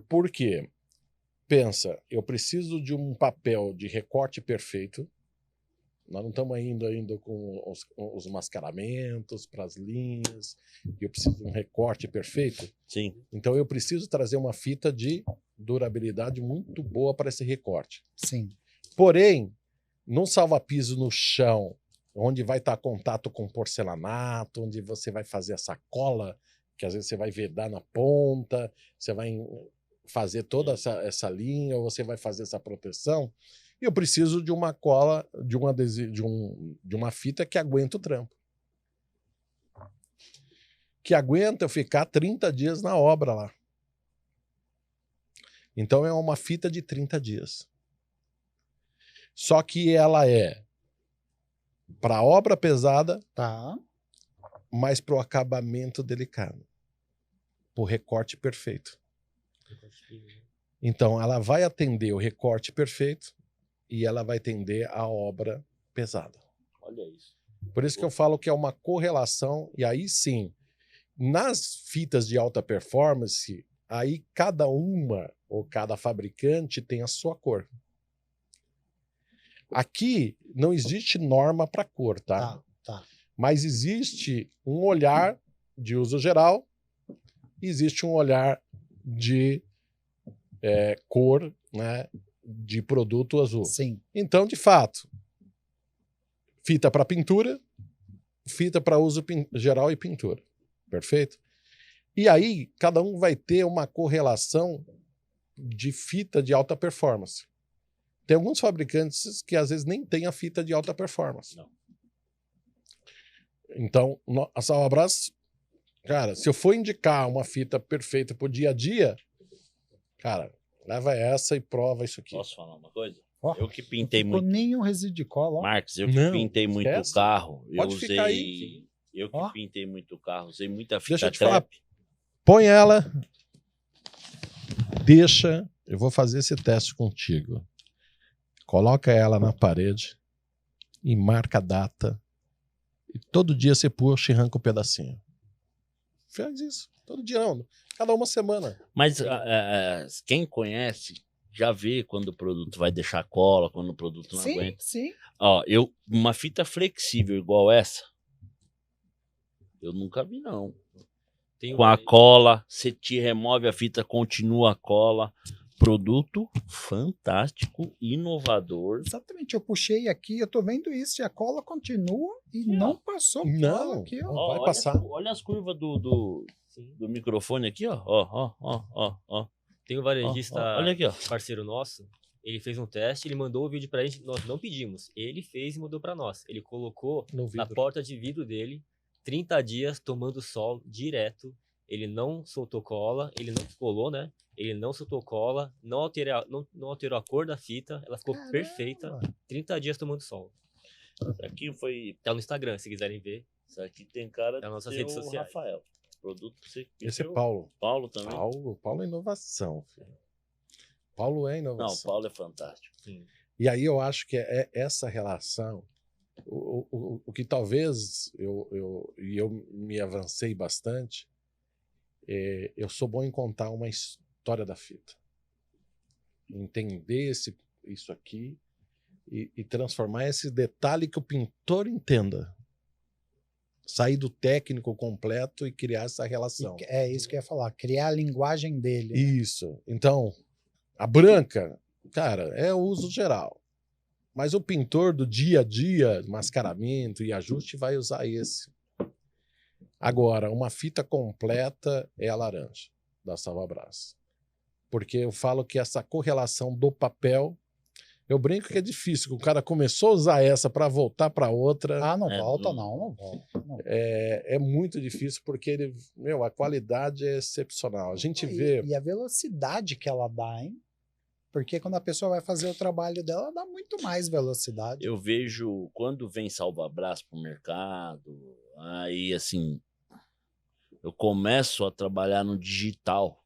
Por quê? Pensa, eu preciso de um papel de recorte perfeito. Nós não estamos indo com os mascaramentos para as linhas. Eu preciso de um recorte perfeito. Sim. Então eu preciso trazer uma fita de durabilidade muito boa para esse recorte. Sim. Porém, num salva-piso no chão, onde vai estar contato com porcelanato, onde você vai fazer essa cola, que às vezes você vai vedar na ponta, você vai fazer toda essa linha, ou você vai fazer essa proteção, e eu preciso de uma cola, de um adesivo, de uma fita que aguenta o trampo. Que aguenta eu ficar 30 dias na obra lá. Então é uma fita de 30 dias. Só que ela é para obra pesada, Tá. mas para o acabamento delicado. Para o recorte perfeito. Então ela vai atender o recorte perfeito e ela vai atender a obra pesada. Olha isso. Por isso que eu falo que é uma correlação, e aí sim, nas fitas de alta performance, aí cada uma ou cada fabricante tem a sua cor. Aqui não existe norma para cor, tá? Tá. Mas existe um olhar de uso geral e existe um olhar de cor, né, de produto azul. Sim. Então, de fato, fita para pintura, fita para uso geral e pintura. Perfeito? E aí, cada um vai ter uma correlação de fita de alta performance. Tem alguns fabricantes que às vezes nem têm a fita de alta performance. Não. Então, a Salvabras, cara, se eu for indicar uma fita perfeita pro dia a dia, cara, leva essa e prova isso aqui. Posso falar uma coisa? Ó, Eu que pintei ficou muito. nem um resíduo de cola. Ó. Marcos, eu que Não, pintei muito esquece. carro. Eu Pode usei. ficar aí. Eu que Ó. pintei muito carro, usei muita fita Deixa eu te falar. crepe. Põe ela. Deixa. Eu vou fazer esse teste contigo. Coloca ela na parede e marca a data. E todo dia você puxa e arranca um pedacinho. Faz isso. Todo dia não. Cada uma semana. Mas quem conhece já vê quando o produto vai deixar cola, quando o produto não Sim, aguenta. sim. Ó, uma fita flexível igual essa, eu nunca vi, não. Tem Com a cola, você te remove a fita, continua a cola. Produto fantástico, inovador. Exatamente. Eu puxei aqui, eu tô vendo isso. E a cola continua e não passou cola Não. aqui, ó. Vai Olha passar. olha as curvas do microfone aqui, ó. Ó. Tem um varejista Olha aqui, ó. parceiro nosso, ele fez um teste, ele mandou o vídeo pra gente, nós não pedimos. Ele fez e mandou pra nós. Ele colocou No na vidro. porta de vidro dele, 30 dias tomando sol direto. Ele não soltou cola, ele não colou, né? Ele não soltou cola, não alterou a cor da fita, ela ficou Caramba. perfeita. 30 dias tomando sol. Isso aqui foi. Tá no Instagram, se quiserem ver. Isso aqui tem cara Nas nossas ser redes o sociais. Rafael. Produto que você Esse é pediu. Paulo. Paulo também. Paulo é inovação. Filho. Paulo é Não, inovação. Paulo é fantástico. Sim. E aí eu acho que é essa relação, o que talvez eu me avancei bastante, eu sou bom em contar uma história da fita. Entender isso aqui e transformar esse detalhe que o pintor entenda. Sair do técnico completo e criar essa relação. É isso que eu ia falar. Criar a linguagem dele. Né? Isso. Então, a branca, cara, é uso geral. Mas o pintor do dia a dia, mascaramento e ajuste, vai usar esse. Agora, uma fita completa é a laranja, da Salvabras. Porque eu falo que essa correlação do papel, eu brinco que é difícil, que o cara começou a usar essa para voltar para outra. Ah, não É, volta, não. não volta. Não. É muito difícil, porque a qualidade é excepcional. A gente vê. E a velocidade que ela dá, hein? Porque quando a pessoa vai fazer o trabalho dela, dá muito mais velocidade. Eu vejo quando vem Salvabras pro mercado, aí assim, eu começo a trabalhar no digital.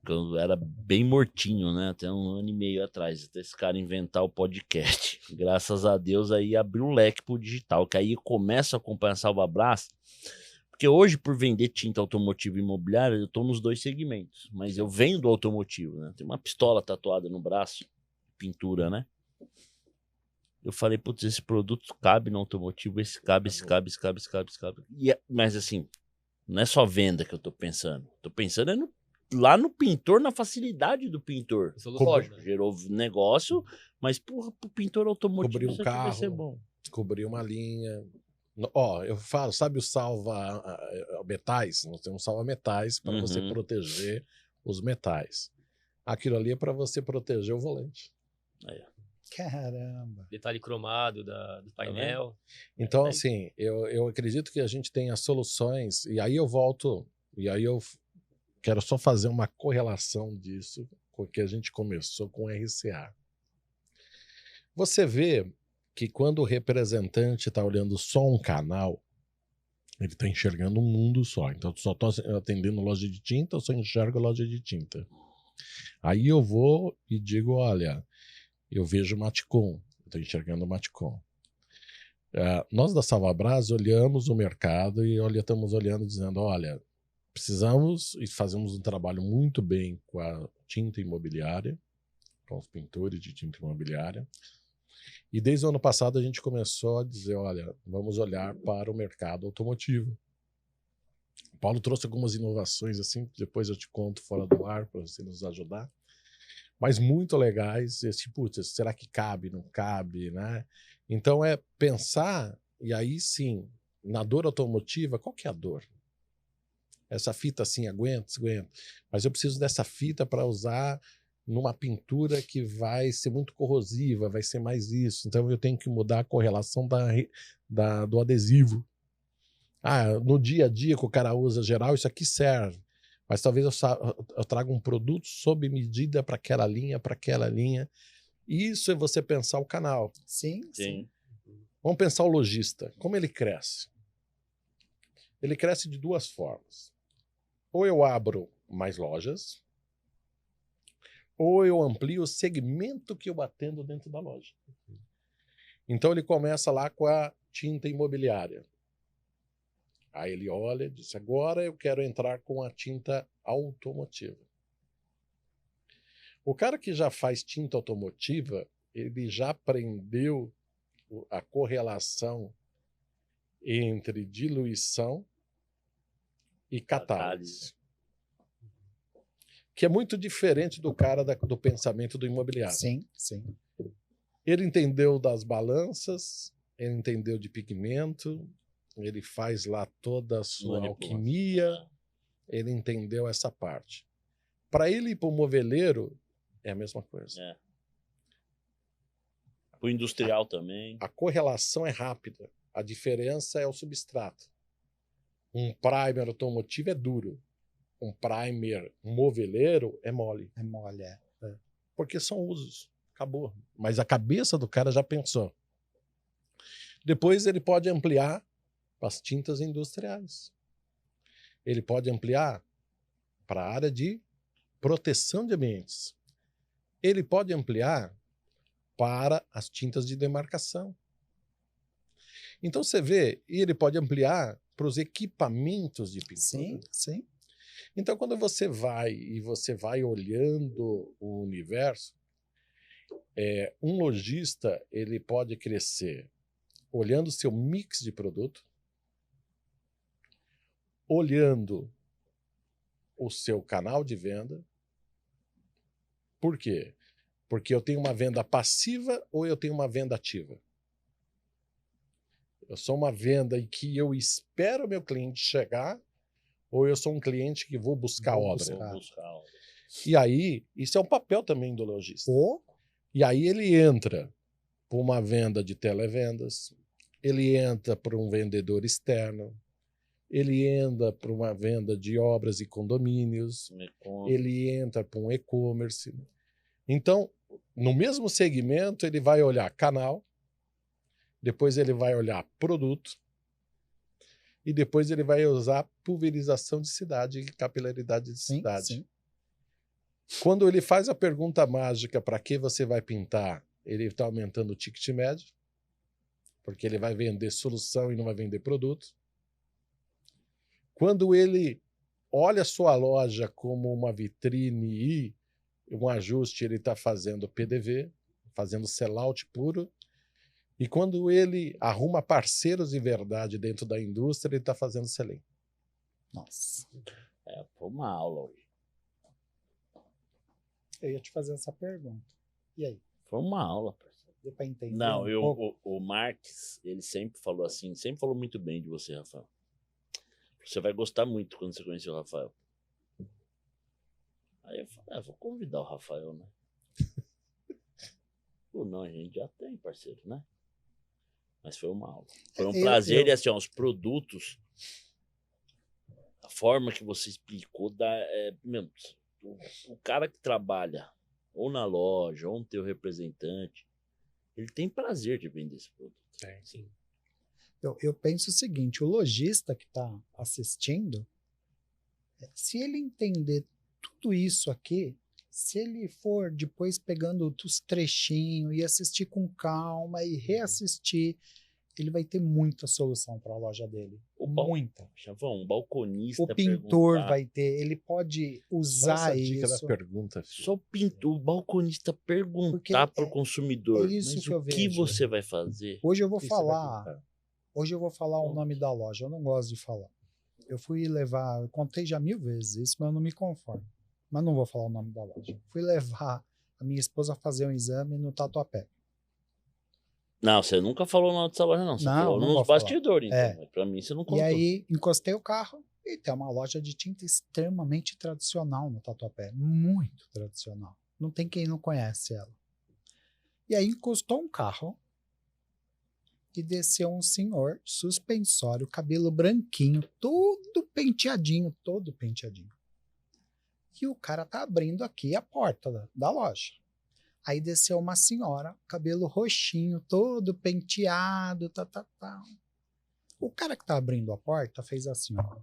Eu era bem mortinho, né? Até 1 ano e meio atrás, até esse cara inventar o podcast. Graças a Deus aí abriu o leque pro digital, que aí eu começo a acompanhar Salvabras. Porque hoje, por vender tinta automotiva e imobiliária, eu tô nos 2 segmentos. Mas eu venho do automotivo, né? Tem uma pistola tatuada no braço, pintura, né? Eu falei, putz, esse produto cabe no automotivo, esse cabe. Mas assim, não é só venda que eu tô pensando. Tô pensando lá no pintor, na facilidade do pintor. Isso é lógico, né? Gerou negócio, mas pro pintor automotivo Cobrir um isso aqui vai carro. ser bom. Cobrir uma linha. Ó, eu falo, sabe o metais? Nós temos salva-metais para você Uhum. proteger os metais. Aquilo ali é para você proteger o volante. Caramba. Detalhe cromado do painel. Então, assim, eu acredito que a gente tenha soluções, e aí eu volto, e aí eu quero só fazer uma correlação disso com o que a gente começou com o RCA. Você vê que quando o representante está olhando só um canal, ele está enxergando um mundo só. Então, eu só estou atendendo loja de tinta, eu só enxergo loja de tinta. Aí eu vou e digo, olha, eu vejo Maticom, estou enxergando Maticom. Nós da Salvabras olhamos o mercado e estamos olhando dizendo, olha, precisamos e fazemos um trabalho muito bem com a tinta imobiliária, com os pintores de tinta imobiliária. E desde o ano passado a gente começou a dizer, olha, vamos olhar para o mercado automotivo. O Paulo trouxe algumas inovações, assim, depois eu te conto fora do ar para você nos ajudar. Mas muito legais, esse, putz, será que cabe, não cabe, né? Então é pensar, e aí sim, na dor automotiva, qual que é a dor? Essa fita assim, aguenta, mas eu preciso dessa fita para usar numa pintura que vai ser muito corrosiva, vai ser mais isso, então eu tenho que mudar a correlação do adesivo. No dia a dia que o cara usa geral, isso aqui serve. Mas talvez eu traga um produto sob medida para aquela linha. Isso é você pensar o canal. Sim. Vamos pensar o lojista. Como ele cresce? Ele cresce de duas formas. Ou eu abro mais lojas, ou eu amplio o segmento que eu atendo dentro da loja. Então ele começa lá com a tinta imobiliária. Aí ele olha e diz, agora eu quero entrar com a tinta automotiva. O cara que já faz tinta automotiva, ele já aprendeu a correlação entre diluição e catálise. Que é muito diferente do cara do pensamento do imobiliário. Sim. Ele entendeu das balanças, ele entendeu de pigmento, ele faz lá toda a sua alquimia, ele entendeu essa parte. Para ele ir para o moveleiro, é a mesma coisa. O industrial também. A correlação é rápida, a diferença é o substrato. Um primer automotivo é duro, um primer moveleiro é mole. É mole, Porque são usos, acabou. Mas a cabeça do cara já pensou. Depois ele pode ampliar para as tintas industriais. Ele pode ampliar para a área de proteção de ambientes. Ele pode ampliar para as tintas de demarcação. Então você vê, e ele pode ampliar para os equipamentos de pintura. Sim. Então quando você vai olhando o universo, um lojista ele pode crescer olhando o seu mix de produto, olhando o seu canal de venda. Por quê? Porque eu tenho uma venda passiva ou eu tenho uma venda ativa? Eu sou uma venda em que eu espero o meu cliente chegar ou eu sou um cliente que vou buscar obra? E aí, isso é um papel também do lojista. E aí ele entra para uma venda de televendas, ele entra para um vendedor externo, ele entra para uma venda de obras e condomínios, ele entra para um e-commerce. Então, no mesmo segmento, ele vai olhar canal, depois ele vai olhar produto e depois ele vai usar pulverização de cidade e capilaridade de cidade. Sim. Quando ele faz a pergunta mágica para que você vai pintar, ele está aumentando o ticket médio, porque ele vai vender solução e não vai vender produto. Quando ele olha a sua loja como uma vitrine e um ajuste, ele está fazendo PDV, fazendo sellout puro. E quando ele arruma parceiros de verdade dentro da indústria, ele está fazendo selling. Nossa. Foi uma aula hoje. Eu ia te fazer essa pergunta. E aí? Foi uma aula, parceiro. Deu para entender? Não, o Marx, ele sempre falou assim, sempre falou muito bem de você, Rafael. Você vai gostar muito quando você conhecer o Rafael. Aí eu falei, vou convidar o Rafael, né? Ou não, a gente já tem, parceiro, né? Mas foi uma aula. Foi um prazer, e assim, os produtos, a forma que você explicou, o cara que trabalha ou na loja, ou no teu representante, ele tem prazer de vender esse produto. Sim. Eu penso o seguinte, o lojista que está assistindo, se ele entender tudo isso aqui, se ele for depois pegando os trechinhos e assistir com calma e reassistir, ele vai ter muita solução para a loja dele. Muita. Chavão, um balconista. O pintor vai ter, ele pode usar dica isso. da pergunta, só o balconista perguntar para o consumidor, isso mas que eu o que vejo. você vai fazer? Hoje eu vou falar o nome da loja, eu não gosto de falar. Eu fui levar, eu contei já 1000 vezes isso, mas eu não me conformo. Mas não vou falar o nome da loja. Fui levar a minha esposa a fazer um exame no Tatuapé. Não, você nunca falou nada dessa loja, não. Você Não, falou não nos vou falar. bastidores, então. É. Mas pra mim, você não contou. E aí, encostei o carro e tem uma loja de tinta extremamente tradicional no Tatuapé. Muito tradicional. Não tem quem não conhece ela. E aí, encostou um carro e desceu um senhor, suspensório, cabelo branquinho, todo penteadinho. E o cara tá abrindo aqui a porta da loja. Aí desceu uma senhora, cabelo roxinho, todo penteado, O cara que tá abrindo a porta fez assim, ó.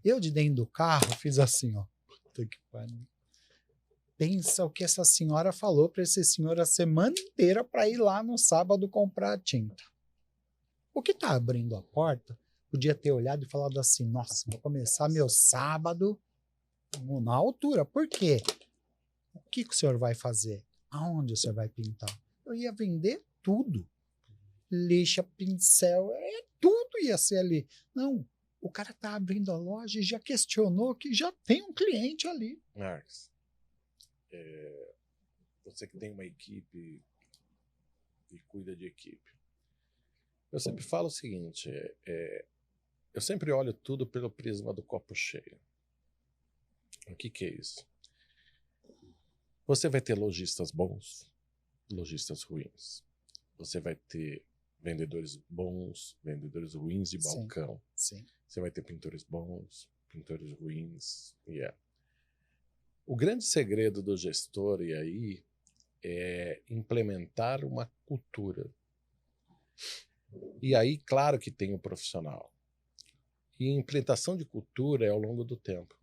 Eu de dentro do carro fiz assim, ó. Puta que pariu. Pensa o que essa senhora falou para esse senhor a semana inteira para ir lá no sábado comprar tinta. O que tá abrindo a porta podia ter olhado e falado assim, nossa, vou começar meu sábado na altura. Por quê? O que o senhor vai fazer? Aonde o senhor vai pintar? Eu ia vender tudo. Lixa, pincel, tudo ia ser ali. Não, o cara tá abrindo a loja e já questionou que já tem um cliente ali. Marcos, você que tem uma equipe e cuida de equipe, eu sempre falo o seguinte, eu sempre olho tudo pelo prisma do copo cheio. O que é isso? Você vai ter lojistas bons, lojistas ruins. Você vai ter vendedores bons, vendedores ruins de balcão. Sim. Você vai ter pintores bons, pintores ruins. O grande segredo do gestor e aí é implementar uma cultura. E aí, claro que tem o profissional. E a implementação de cultura é ao longo do tempo.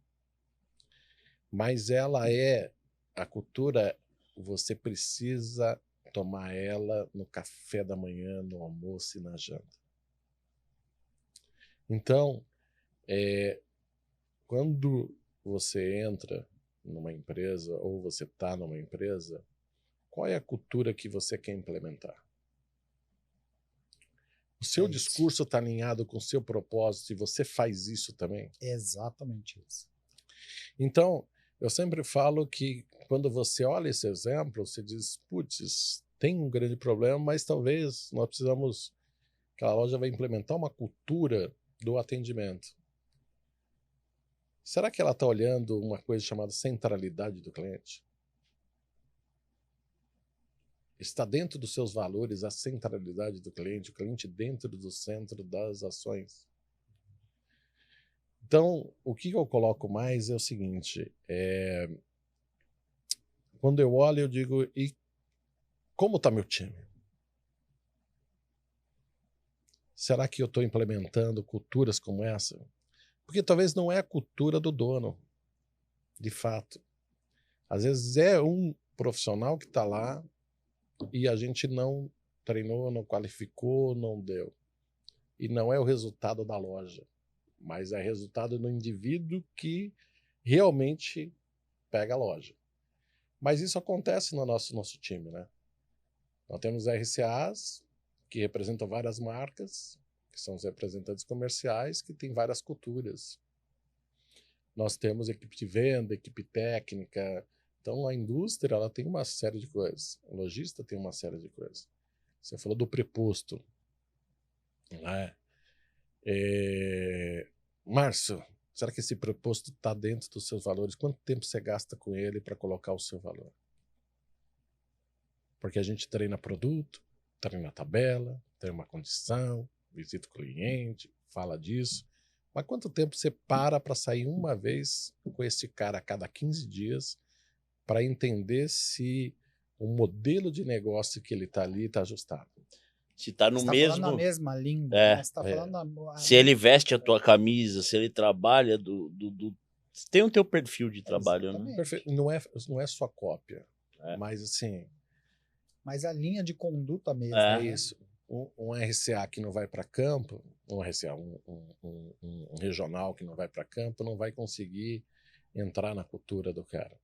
Mas a cultura, você precisa tomar ela no café da manhã, no almoço e na janta. Então, quando você entra numa empresa ou você está numa empresa, qual é a cultura que você quer implementar? O seu discurso está alinhado com o seu propósito e você faz isso também? Exatamente isso. Então, eu sempre falo que quando você olha esse exemplo, você diz, putz, tem um grande problema, mas talvez nós precisamos, aquela loja vai implementar uma cultura do atendimento. Será que ela está olhando uma coisa chamada centralidade do cliente? Está dentro dos seus valores a centralidade do cliente, o cliente dentro do centro das ações? Então, o que eu coloco mais é o seguinte, quando eu olho, eu digo, e como está meu time? Será que eu estou implementando culturas como essa? Porque talvez não é a cultura do dono, de fato. Às vezes é um profissional que está lá e a gente não treinou, não qualificou, não deu. E não é o resultado da loja, mas é resultado do indivíduo que realmente pega a loja. Mas isso acontece no nosso time, né? Nós temos RCAs que representam várias marcas, que são os representantes comerciais, que têm várias culturas. Nós temos equipe de venda, equipe técnica. Então, a indústria ela tem uma série de coisas. O lojista tem uma série de coisas. Você falou do preposto. Né? Márcio, será que esse preposto está dentro dos seus valores? Quanto tempo você gasta com ele para colocar o seu valor? Porque a gente treina produto, treina tabela, tem uma condição, visita o cliente, fala disso. Mas quanto tempo você para sair uma vez com esse cara a cada 15 dias para entender se o modelo de negócio que ele está ali está ajustado? Se está no Você tá mesmo... falando a mesma língua. É, Você tá falando se ele veste a tua camisa, se ele trabalha tem o teu perfil de trabalho, Exatamente. né? Perfeito. Não é só cópia, mas assim... Mas a linha de conduta mesmo. É isso. Um RCA que não vai para campo, um RCA, um regional que não vai para campo, não vai conseguir entrar na cultura do cara.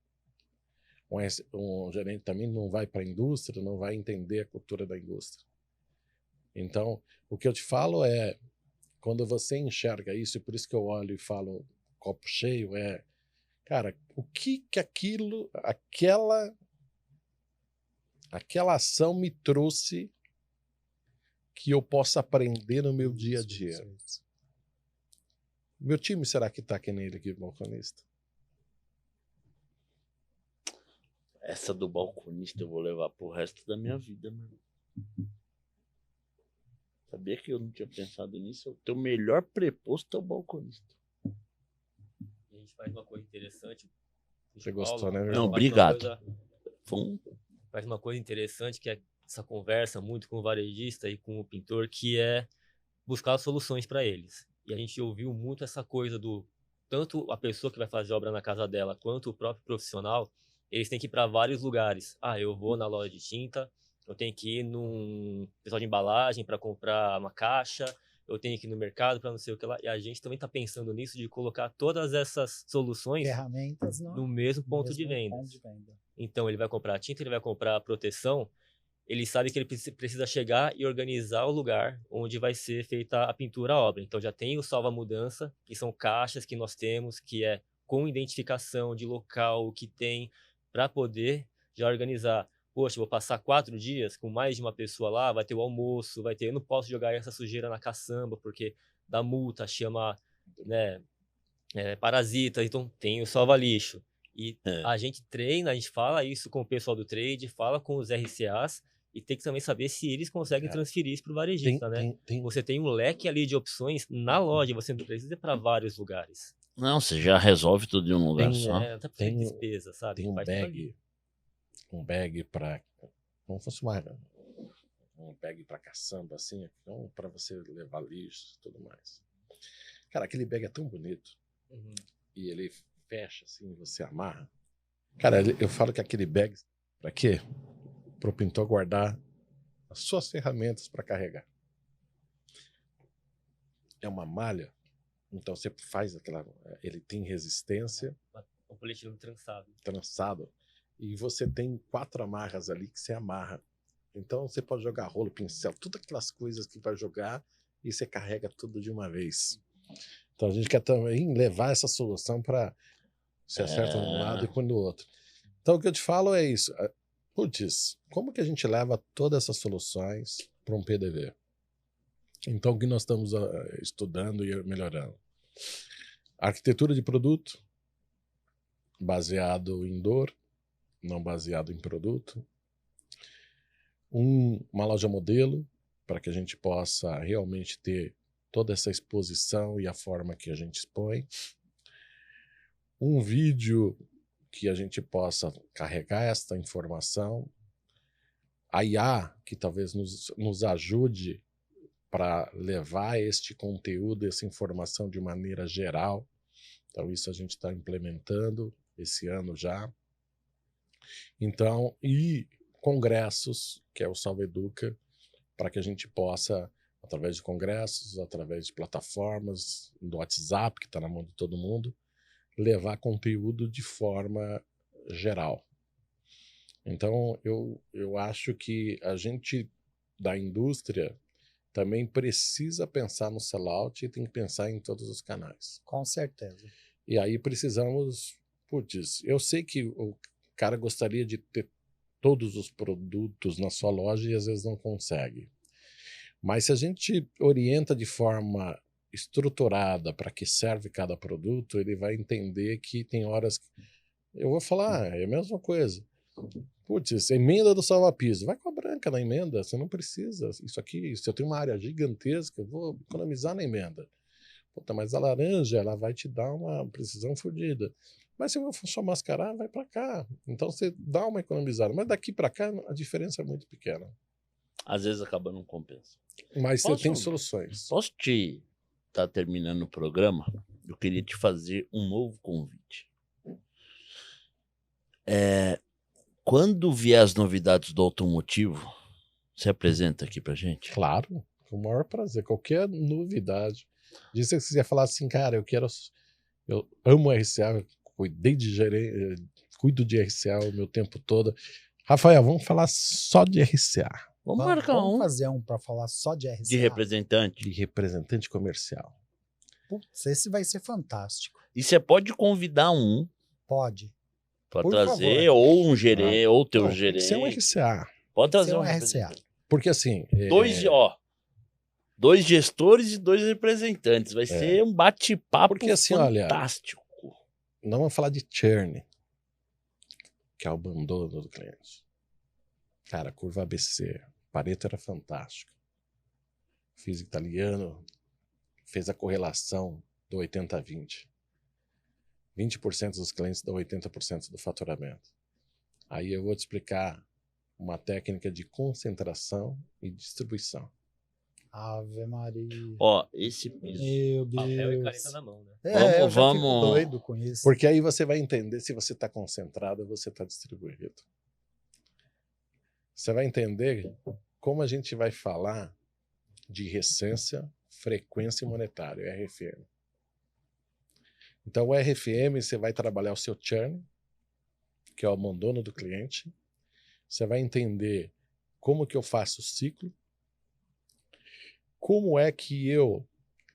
Um gerente também não vai para a indústria, não vai entender a cultura da indústria. Então, o que eu te falo é, quando você enxerga isso, e por isso que eu olho e falo copo cheio, cara, o que aquela ação me trouxe que eu possa aprender no meu dia a dia. Isso. Meu time, será que tá que nem ele aqui, balconista? Essa do balconista eu vou levar pro resto da minha vida, mano. Sabia que eu não tinha pensado nisso? O teu melhor preposto é o balconista. A gente faz uma coisa interessante. Você gostou, né, meu Não, irmão? obrigado. Foi Faz uma coisa interessante, que é essa conversa muito com o varejista e com o pintor, que é buscar soluções para eles. E a gente ouviu muito essa coisa do tanto a pessoa que vai fazer obra na casa dela, quanto o próprio profissional, eles têm que ir para vários lugares. Eu vou na loja de tinta, eu tenho que ir num pessoal de embalagem para comprar uma caixa, eu tenho que ir no mercado para não sei o que lá. E a gente também está pensando nisso, de colocar todas essas soluções Ferramentas no mesmo ponto de venda. Então, ele vai comprar a tinta, ele vai comprar a proteção, ele sabe que ele precisa chegar e organizar o lugar onde vai ser feita a pintura, a obra. Então, já tem o salva-mudança, que são caixas que nós temos, que é com identificação de local que tem, para poder já organizar. Poxa, vou passar 4 dias com mais de uma pessoa lá, vai ter o almoço, vai ter... Eu não posso jogar essa sujeira na caçamba, porque dá multa, chama, né, parasita, então tem o salva-lixo. E a gente treina, a gente fala isso com o pessoal do trade, fala com os RCAs, e tem que também saber se eles conseguem transferir isso para o varejista, né? Você tem um leque ali de opções na loja, você não precisa ir para vários lugares. Não, você já resolve tudo em um lugar só. Não tá precisando de despesa, sabe? Tem um bag para, como fosse um bag para caçamba, assim, então, para você levar lixo e tudo mais. Cara, aquele bag é tão bonito. E ele fecha assim, você amarra. Cara, eu falo que aquele bag, para quê? Para o pintor guardar as suas ferramentas para carregar. É uma malha, então você faz aquela... Ele tem resistência. Um polietileno trançado. E você tem 4 amarras ali que você amarra. Então você pode jogar rolo, pincel, todas aquelas coisas que vai jogar e você carrega tudo de uma vez. Então a gente quer também levar essa solução para se acerta de um lado e põe do outro. Então o que eu te falo é isso. Putz, como que a gente leva todas essas soluções para um PDV? Então o que nós estamos estudando e melhorando? Arquitetura de produto, baseado em dor, não baseado em produto. Uma loja modelo, para que a gente possa realmente ter toda essa exposição e a forma que a gente expõe. Um vídeo que a gente possa carregar esta informação. A IA, que talvez nos ajude para levar este conteúdo, essa informação de maneira geral. Então isso a gente está implementando esse ano já. Então, e congressos, que é o Salva Educa, para que a gente possa, através de congressos, através de plataformas, do WhatsApp, que está na mão de todo mundo, levar conteúdo de forma geral. Então, eu acho que a gente da indústria também precisa pensar no sellout e tem que pensar em todos os canais. Com certeza. E aí precisamos... Putz, eu sei que o cara gostaria de ter todos os produtos na sua loja e às vezes não consegue. Mas se a gente orienta de forma estruturada para que serve cada produto, ele vai entender que tem horas que... Eu vou falar, é a mesma coisa. Putz, emenda do salva-piso. Vai com a branca na emenda, você não precisa. Isso aqui, se eu tenho uma área gigantesca, eu vou economizar na emenda. Puta, mas a laranja, ela vai te dar uma precisão fodida. Mas se eu for só mascarar, vai para cá. Então você dá uma economizada. Mas daqui para cá, a diferença é muito pequena. Às vezes acaba não compensa. Mas você tem soluções. Posso te... Tá terminando o programa, eu queria te fazer um novo convite. Quando vier as novidades do automotivo, você apresenta aqui pra gente? Claro, com o maior prazer. Qualquer novidade. Disse que você ia falar assim, cara, eu amo RCA, cuido de RCA o meu tempo todo. Rafael, vamos falar só de RCA. Vamos marcar vamos um fazer um para falar só de RCA. de representante. De representante comercial. Putz, esse vai ser fantástico. E você pode convidar um Pode. para Por trazer, favor. ou um gerente, ou teu Não, tem que gerente. ser um RCA. Pode trazer Ser um um RCA. representante. Porque assim... Dois gestores e 2 representantes. Vai ser um bate-papo Porque assim, olha, fantástico. não vamos falar de churn, que é o abandono do cliente. Cara, curva ABC, Pareto era fantástico. Físico italiano fez a correlação do 80-20. 20% dos clientes dão 80% do faturamento. Aí eu vou te explicar uma técnica de concentração e distribuição. Ave Maria. Ó, esse piso. Meu Papel e Deus. caneta na mão, né? Eu já Vamos- fico doido com isso. Porque aí você vai entender se você está concentrado ou você está distribuído. Você vai entender como a gente vai falar de recência, frequência e monetário, RFM. Então, o RFM, você vai trabalhar o seu churn, que é o abandono do cliente. Você vai entender como que eu faço o ciclo, como é que eu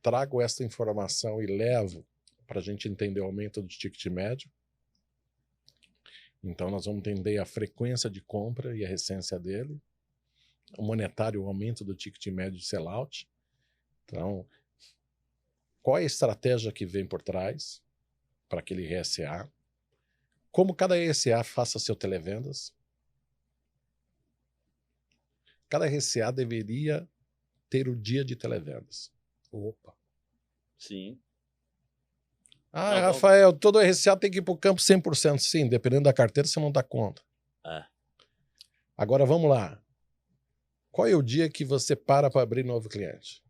trago essa informação e levo para a gente entender o aumento do ticket médio. Então, nós vamos entender a frequência de compra e a recência dele, o monetário, o aumento do ticket médio de sellout. Então, qual é a estratégia que vem por trás para aquele RSA? Como cada RSA faça seu televendas? Cada RSA deveria ter o dia de televendas. Opa. Sim. Ah, Não, Rafael, todo RSA tem que ir para o campo 100%. Sim, dependendo da carteira, você não dá conta. É. Agora, vamos lá. Qual é o dia que você para abrir novo cliente?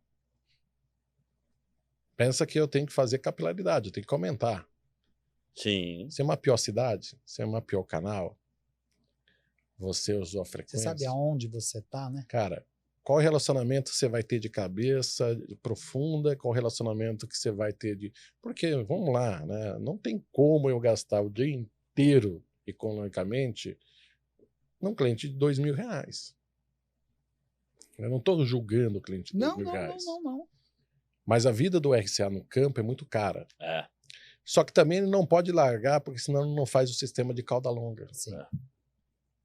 Pensa que eu tenho que fazer capilaridade, eu tenho que aumentar. Sim. Você mapeou a cidade? Você mapeou o canal? Você usou a Você frequência? sabe aonde você tá, né? Cara, qual relacionamento você vai ter de cabeça profunda? Qual relacionamento que você vai ter de... Porque, vamos lá, né? Não tem como eu gastar o dia inteiro, economicamente, num cliente de R$2.000. Eu não estou julgando o cliente de Não, R$2.000. não. Mas a vida do RCA no campo é muito cara. É. Só que também ele não pode largar, porque senão ele não faz o sistema de cauda longa. Sim. É.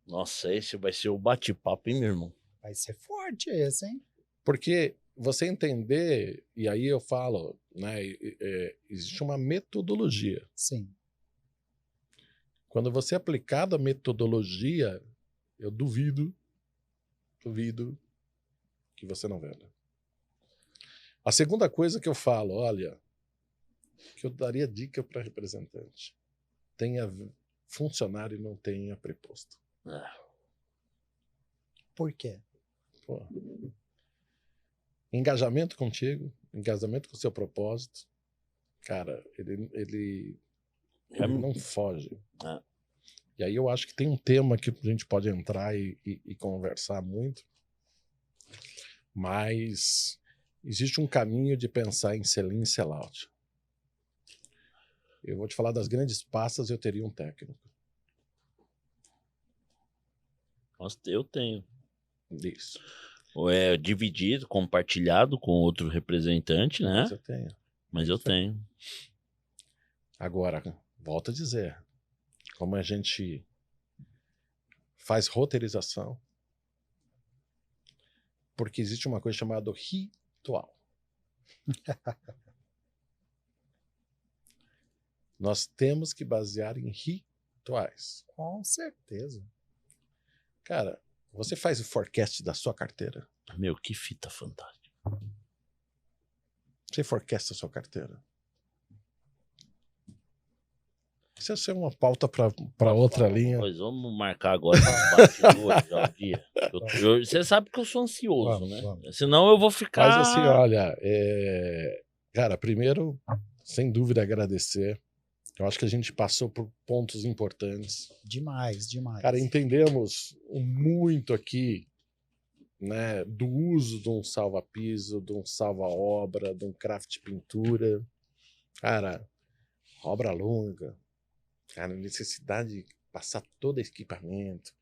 Nossa, esse vai ser o bate-papo, hein, meu irmão? Vai ser forte esse, hein? Porque você entender, e aí eu falo, né, existe uma metodologia. Sim. Quando você aplicar a metodologia, eu duvido que você não venda. A segunda coisa que eu falo, olha, que eu daria dica para representante. Tenha funcionário e não tenha preposto. Por quê? Pô. Engajamento contigo, engajamento com o seu propósito. Cara, ele não foge. É. E aí eu acho que tem um tema que a gente pode entrar e conversar muito, mas existe um caminho de pensar em sell-in e sell-out. Eu vou te falar das grandes pastas, eu teria um técnico. Nossa, eu tenho. Isso. Ou é dividido, compartilhado com outro representante, né? Mas eu tenho. Mas eu tenho. Agora, volto a dizer, como a gente faz roteirização, porque existe uma coisa chamada ritual. Nós temos que basear em rituais. Com certeza. Cara, você faz o forecast da sua carteira? Meu, que fita fantástica. Você forecasta a sua carteira? Isso é uma pauta para outra linha. Pois vamos marcar agora nos bastidores já o dia. Você sabe que eu sou ansioso, Vamos, né? vamos. Senão eu vou ficar... Mas assim, olha, cara, primeiro, sem dúvida, agradecer. Eu acho que a gente passou por pontos importantes. Demais, demais. Cara, entendemos muito aqui, né, do uso de um salva-piso, de um salva-obra, de um craft pintura. Cara, obra longa. Cara, necessidade de passar todo esse equipamento.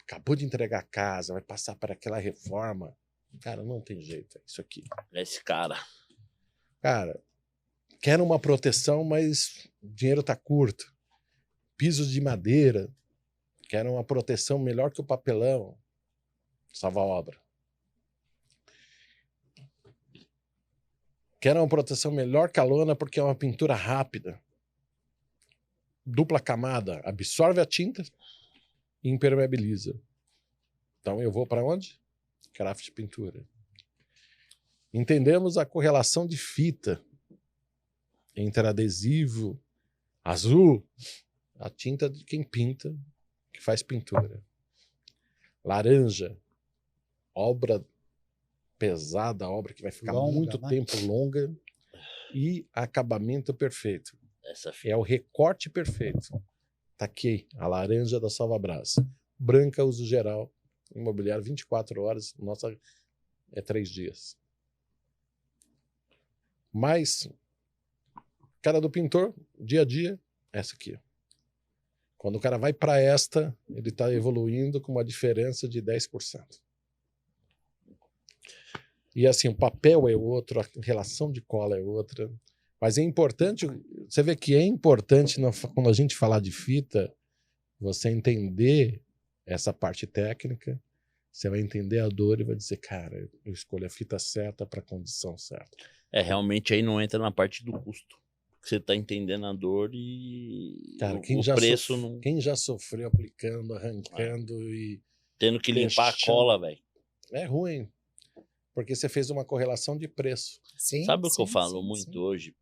acabou de entregar a casa, vai passar para aquela reforma. Cara, não tem jeito, é isso aqui. Esse cara. Cara, quero uma proteção, mas o dinheiro tá curto. Pisos de madeira, quero uma proteção melhor que o papelão. Salva a obra. Quero uma proteção melhor que a lona porque é uma pintura rápida. Dupla camada, absorve a tinta e impermeabiliza. Então eu vou para onde? Craft Pintura. Entendemos a correlação de fita entre adesivo azul, a tinta de quem pinta, que faz pintura. Laranja, obra pesada, obra que vai ficar Longa, muito né? tempo longa, e acabamento perfeito. Essa É o recorte perfeito. Tá aqui a laranja da Salvabras. Branca, uso geral. Imobiliário 24 horas. Nossa, é 3 dias. Mas, cara do pintor, dia a dia, essa aqui. Quando o cara vai para esta, ele está evoluindo com uma diferença de 10%. E assim, o papel é outro, a relação de cola é outra. Mas é importante, você vê que é importante quando a gente falar de fita, você entender essa parte técnica, você vai entender a dor e vai dizer, cara, eu escolho a fita certa para a condição certa. realmente aí não entra na parte do custo. Você tá entendendo a dor e Cara, o preço não... quem já sofreu aplicando, arrancando e Tendo que limpar a deixando- cola, velho. é ruim, porque você fez uma correlação de preço. Sim, Sabe o que eu sim, falo sim, muito sim. hoje?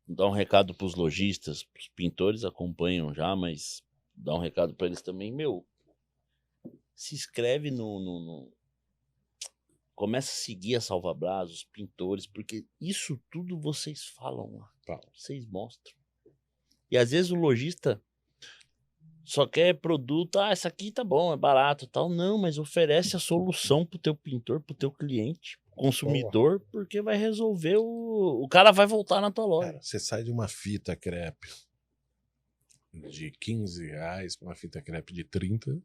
Dar um recado pros lojistas, os pintores acompanham já, mas dar um recado pra eles também, meu. Se inscreve começa a seguir a Salvabras, os pintores, porque isso tudo vocês falam lá, vocês mostram. E às vezes o lojista só quer produto, essa aqui tá bom, é barato, tal. Não, mas oferece a solução pro teu pintor, pro teu cliente, consumidor, porque vai resolver o cara vai voltar na tua loja. Cara, você sai de uma fita crepe de R$15 para uma fita crepe de 30,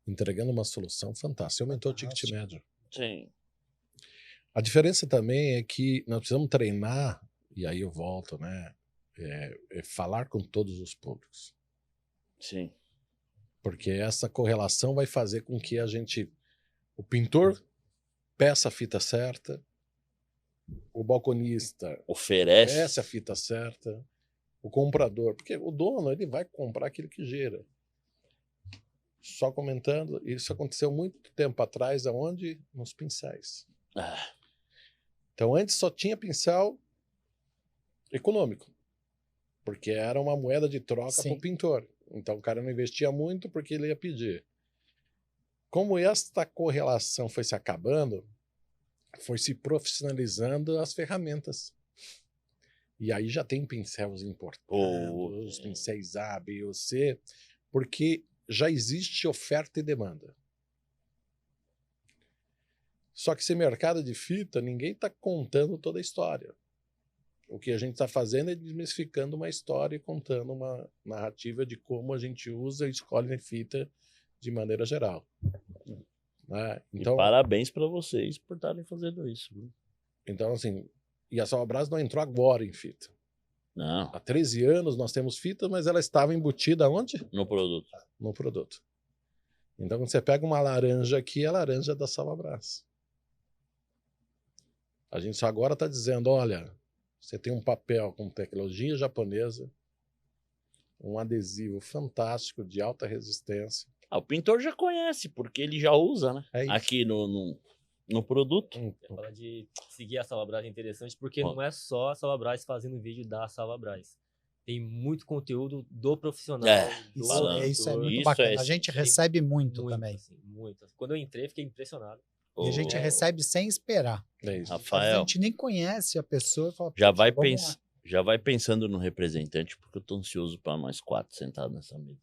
entregando uma solução fantástica. Aumentou o ticket Fantástico. médio. Sim. A diferença também é que nós precisamos treinar, e aí eu volto, né? É falar com todos os públicos. Sim. Porque essa correlação vai fazer com que o pintor peça a fita certa, o balconista Oferece. peça a fita certa, o comprador, porque o dono ele vai comprar aquilo que gera. Só comentando, isso aconteceu muito tempo atrás, aonde? Nos pincéis. Ah, Então antes só tinha pincel econômico, porque era uma moeda de troca Sim. para o pintor. Então o cara não investia muito porque ele ia pedir. Como esta correlação foi se acabando, foi se profissionalizando as ferramentas. E aí já tem pincéis importados, pincéis A, B ou C, porque já existe oferta e demanda. Só que esse mercado de fita, ninguém está contando toda a história. O que a gente está fazendo é desmistificando uma história e contando uma narrativa de como a gente usa e escolhe a fita de maneira geral. Né? e parabéns pra vocês por estarem fazendo isso. Viu? Então, assim, e a Salvabras não entrou agora em fita. Não, Há 13 anos nós temos fita, mas ela estava embutida onde? no produto. No produto. Então, quando você pega uma laranja aqui, é a laranja da Salvabras. A gente só agora está dizendo, olha, você tem um papel com tecnologia japonesa, um adesivo fantástico, de alta resistência. O pintor já conhece, porque ele já usa, né? É isso. Aqui no produto. Falar de seguir a Salvabras é interessante, porque Ó. não é só a Salvabras fazendo vídeo da Salvabras. Tem muito conteúdo do profissional. do falando. Isso é autor, muito Isso bacana. é- A gente tem recebe muito também. assim, muito. Quando eu entrei, fiquei impressionado. E a gente Ô, recebe sem esperar. É isso. Às vezes Rafael, a gente nem conhece a pessoa e fala, já "Poxa, vai, vamos lá." já vai pensando no representante, porque eu tô ansioso pra nós 4 sentados nessa mesa.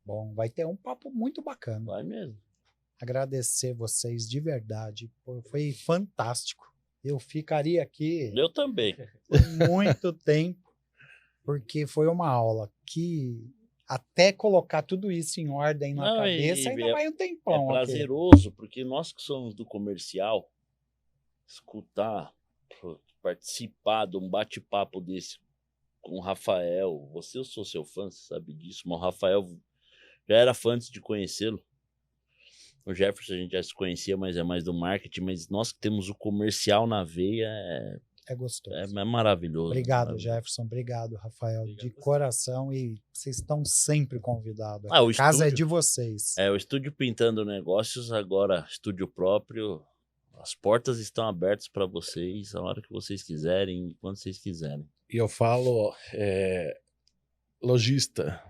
Bom, vai ter um papo muito bacana. Vai mesmo. Agradecer vocês de verdade. Pô, foi fantástico. Eu ficaria aqui Eu também. por muito tempo, porque foi uma aula que até colocar tudo isso em ordem na Não, cabeça, ainda vai um é tempão. aqui. prazeroso, porque nós que somos do comercial, escutar, participar de um bate-papo desse com o Rafael, eu sou seu fã, você sabe disso, mas o Rafael já era fã antes de conhecê-lo. O Jefferson a gente já se conhecia, mas é mais do marketing, mas nós que temos o comercial na veia É gostoso. é maravilhoso. Obrigado, maravilhoso. Jefferson. Obrigado, Rafael. Obrigado de a você. coração. E vocês estão sempre convidados. Ah, o A casa é estúdio- de vocês. O Estúdio Pintando Negócios, agora estúdio próprio, as portas estão abertas para vocês, a hora que vocês quiserem, quando vocês quiserem. E eu falo lojista,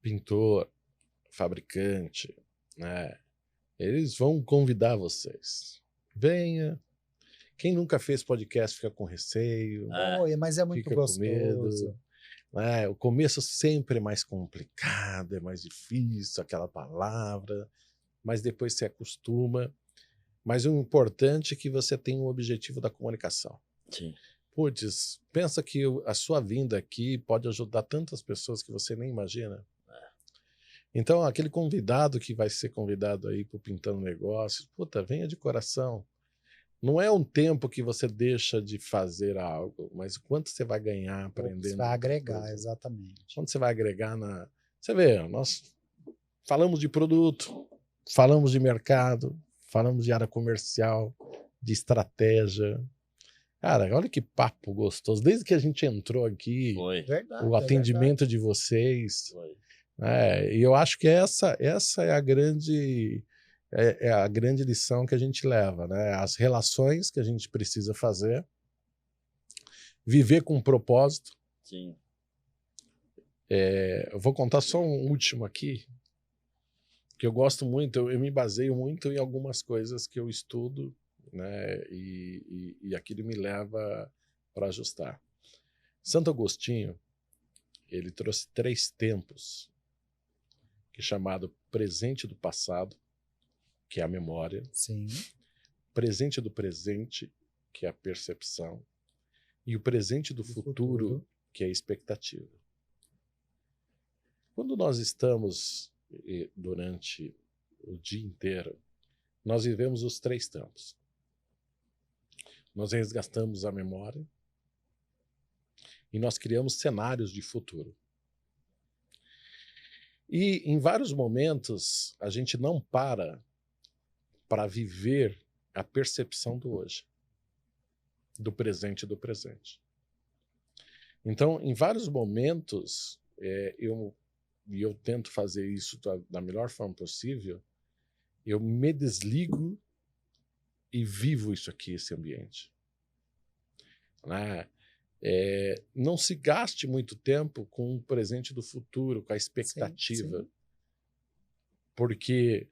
pintor, fabricante, né? Eles vão convidar vocês. Venha. Quem nunca fez podcast fica com receio, Oi, mas é muito fica com medo. gostoso. né? O começo sempre é mais complicado, é mais difícil, aquela palavra, mas depois se acostuma. Mas o importante é que você tenha um objetivo da comunicação. Sim. Putz, pensa que a sua vinda aqui pode ajudar tantas pessoas que você nem imagina. Então, aquele convidado que vai ser convidado aí para o Pintando Negócios, puta, venha de coração. Não é um tempo que você deixa de fazer algo, mas quanto você vai ganhar aprendendo. Você vai outra agregar, coisa. exatamente. Quanto você vai agregar na... Você vê, nós falamos de produto, falamos de mercado, falamos de área comercial, de estratégia. Cara, olha que papo gostoso. Desde que a gente entrou aqui, Foi. Verdade, o é atendimento de vocês. Foi. E eu acho que essa é a grande lição que a gente leva, né? As relações que a gente precisa fazer, viver com propósito. Sim. Eu vou contar só um último aqui, que eu gosto muito, eu me baseio muito em algumas coisas que eu estudo, né? E aquilo me leva para ajustar. Santo Agostinho, ele trouxe 3 tempos, que é chamado presente do passado, que é a memória, Sim. presente do presente, que é a percepção, e o presente do futuro, que é a expectativa. Quando nós estamos durante o dia inteiro, nós vivemos os 3 tempos. Nós resgatamos a memória e nós criamos cenários de futuro. E em vários momentos a gente não para viver a percepção do hoje, do presente e do presente. Então, em vários momentos, eu tento fazer isso da melhor forma possível, eu me desligo e vivo isso aqui, esse ambiente. Né? Não se gaste muito tempo com o presente do futuro, com a expectativa. Sim. Porque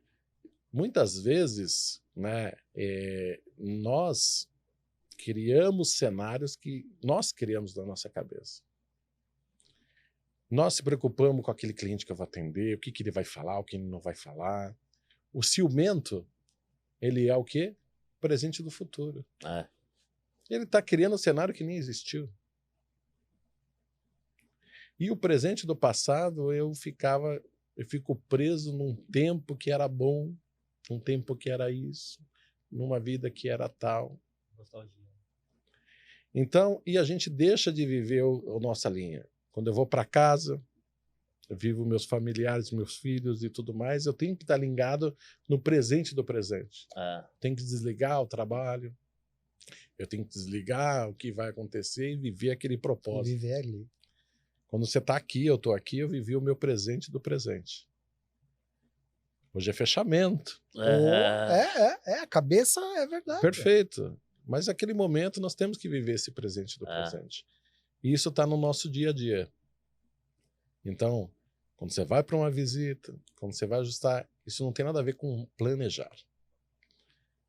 muitas vezes, né, nós criamos cenários que nós criamos na nossa cabeça. Nós se preocupamos com aquele cliente que eu vou atender, o que ele vai falar, o que ele não vai falar. O ciumento, ele é o quê? Presente do futuro. Ele está criando um cenário que nem existiu. E o presente do passado, eu fico preso num tempo que era bom, num tempo que era isso, numa vida que era tal. Nostalgia. Então, e a gente deixa de viver a nossa linha. Quando eu vou para casa, eu vivo meus familiares, meus filhos e tudo mais, eu tenho que estar ligado no presente do presente. Tenho que desligar o trabalho, eu tenho que desligar o que vai acontecer e viver aquele E propósito. viver ali. Quando você está aqui, eu estou aqui, eu vivi o meu presente do presente. Hoje é fechamento. A cabeça é verdade. Perfeito. Mas naquele momento nós temos que viver esse presente do presente. E isso está no nosso dia a dia. Então, quando você vai para uma visita, quando você vai ajustar, isso não tem nada a ver com planejar.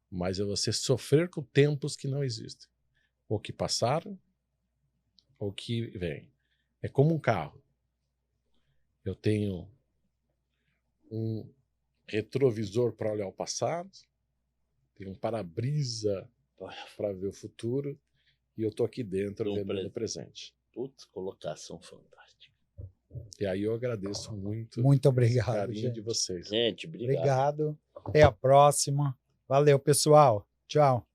Mas é você sofrer com tempos que não existem. Ou que passaram, ou que vêm. É como um carro. Eu tenho um retrovisor para olhar o passado, tenho um para-brisa para ver o futuro, e eu estou aqui dentro vendo o presente. Putz, colocação fantástica. E aí eu agradeço muito Muito esse obrigado, carinho gente. de vocês. Gente, obrigado. Obrigado. Até a próxima. Valeu, pessoal. Tchau.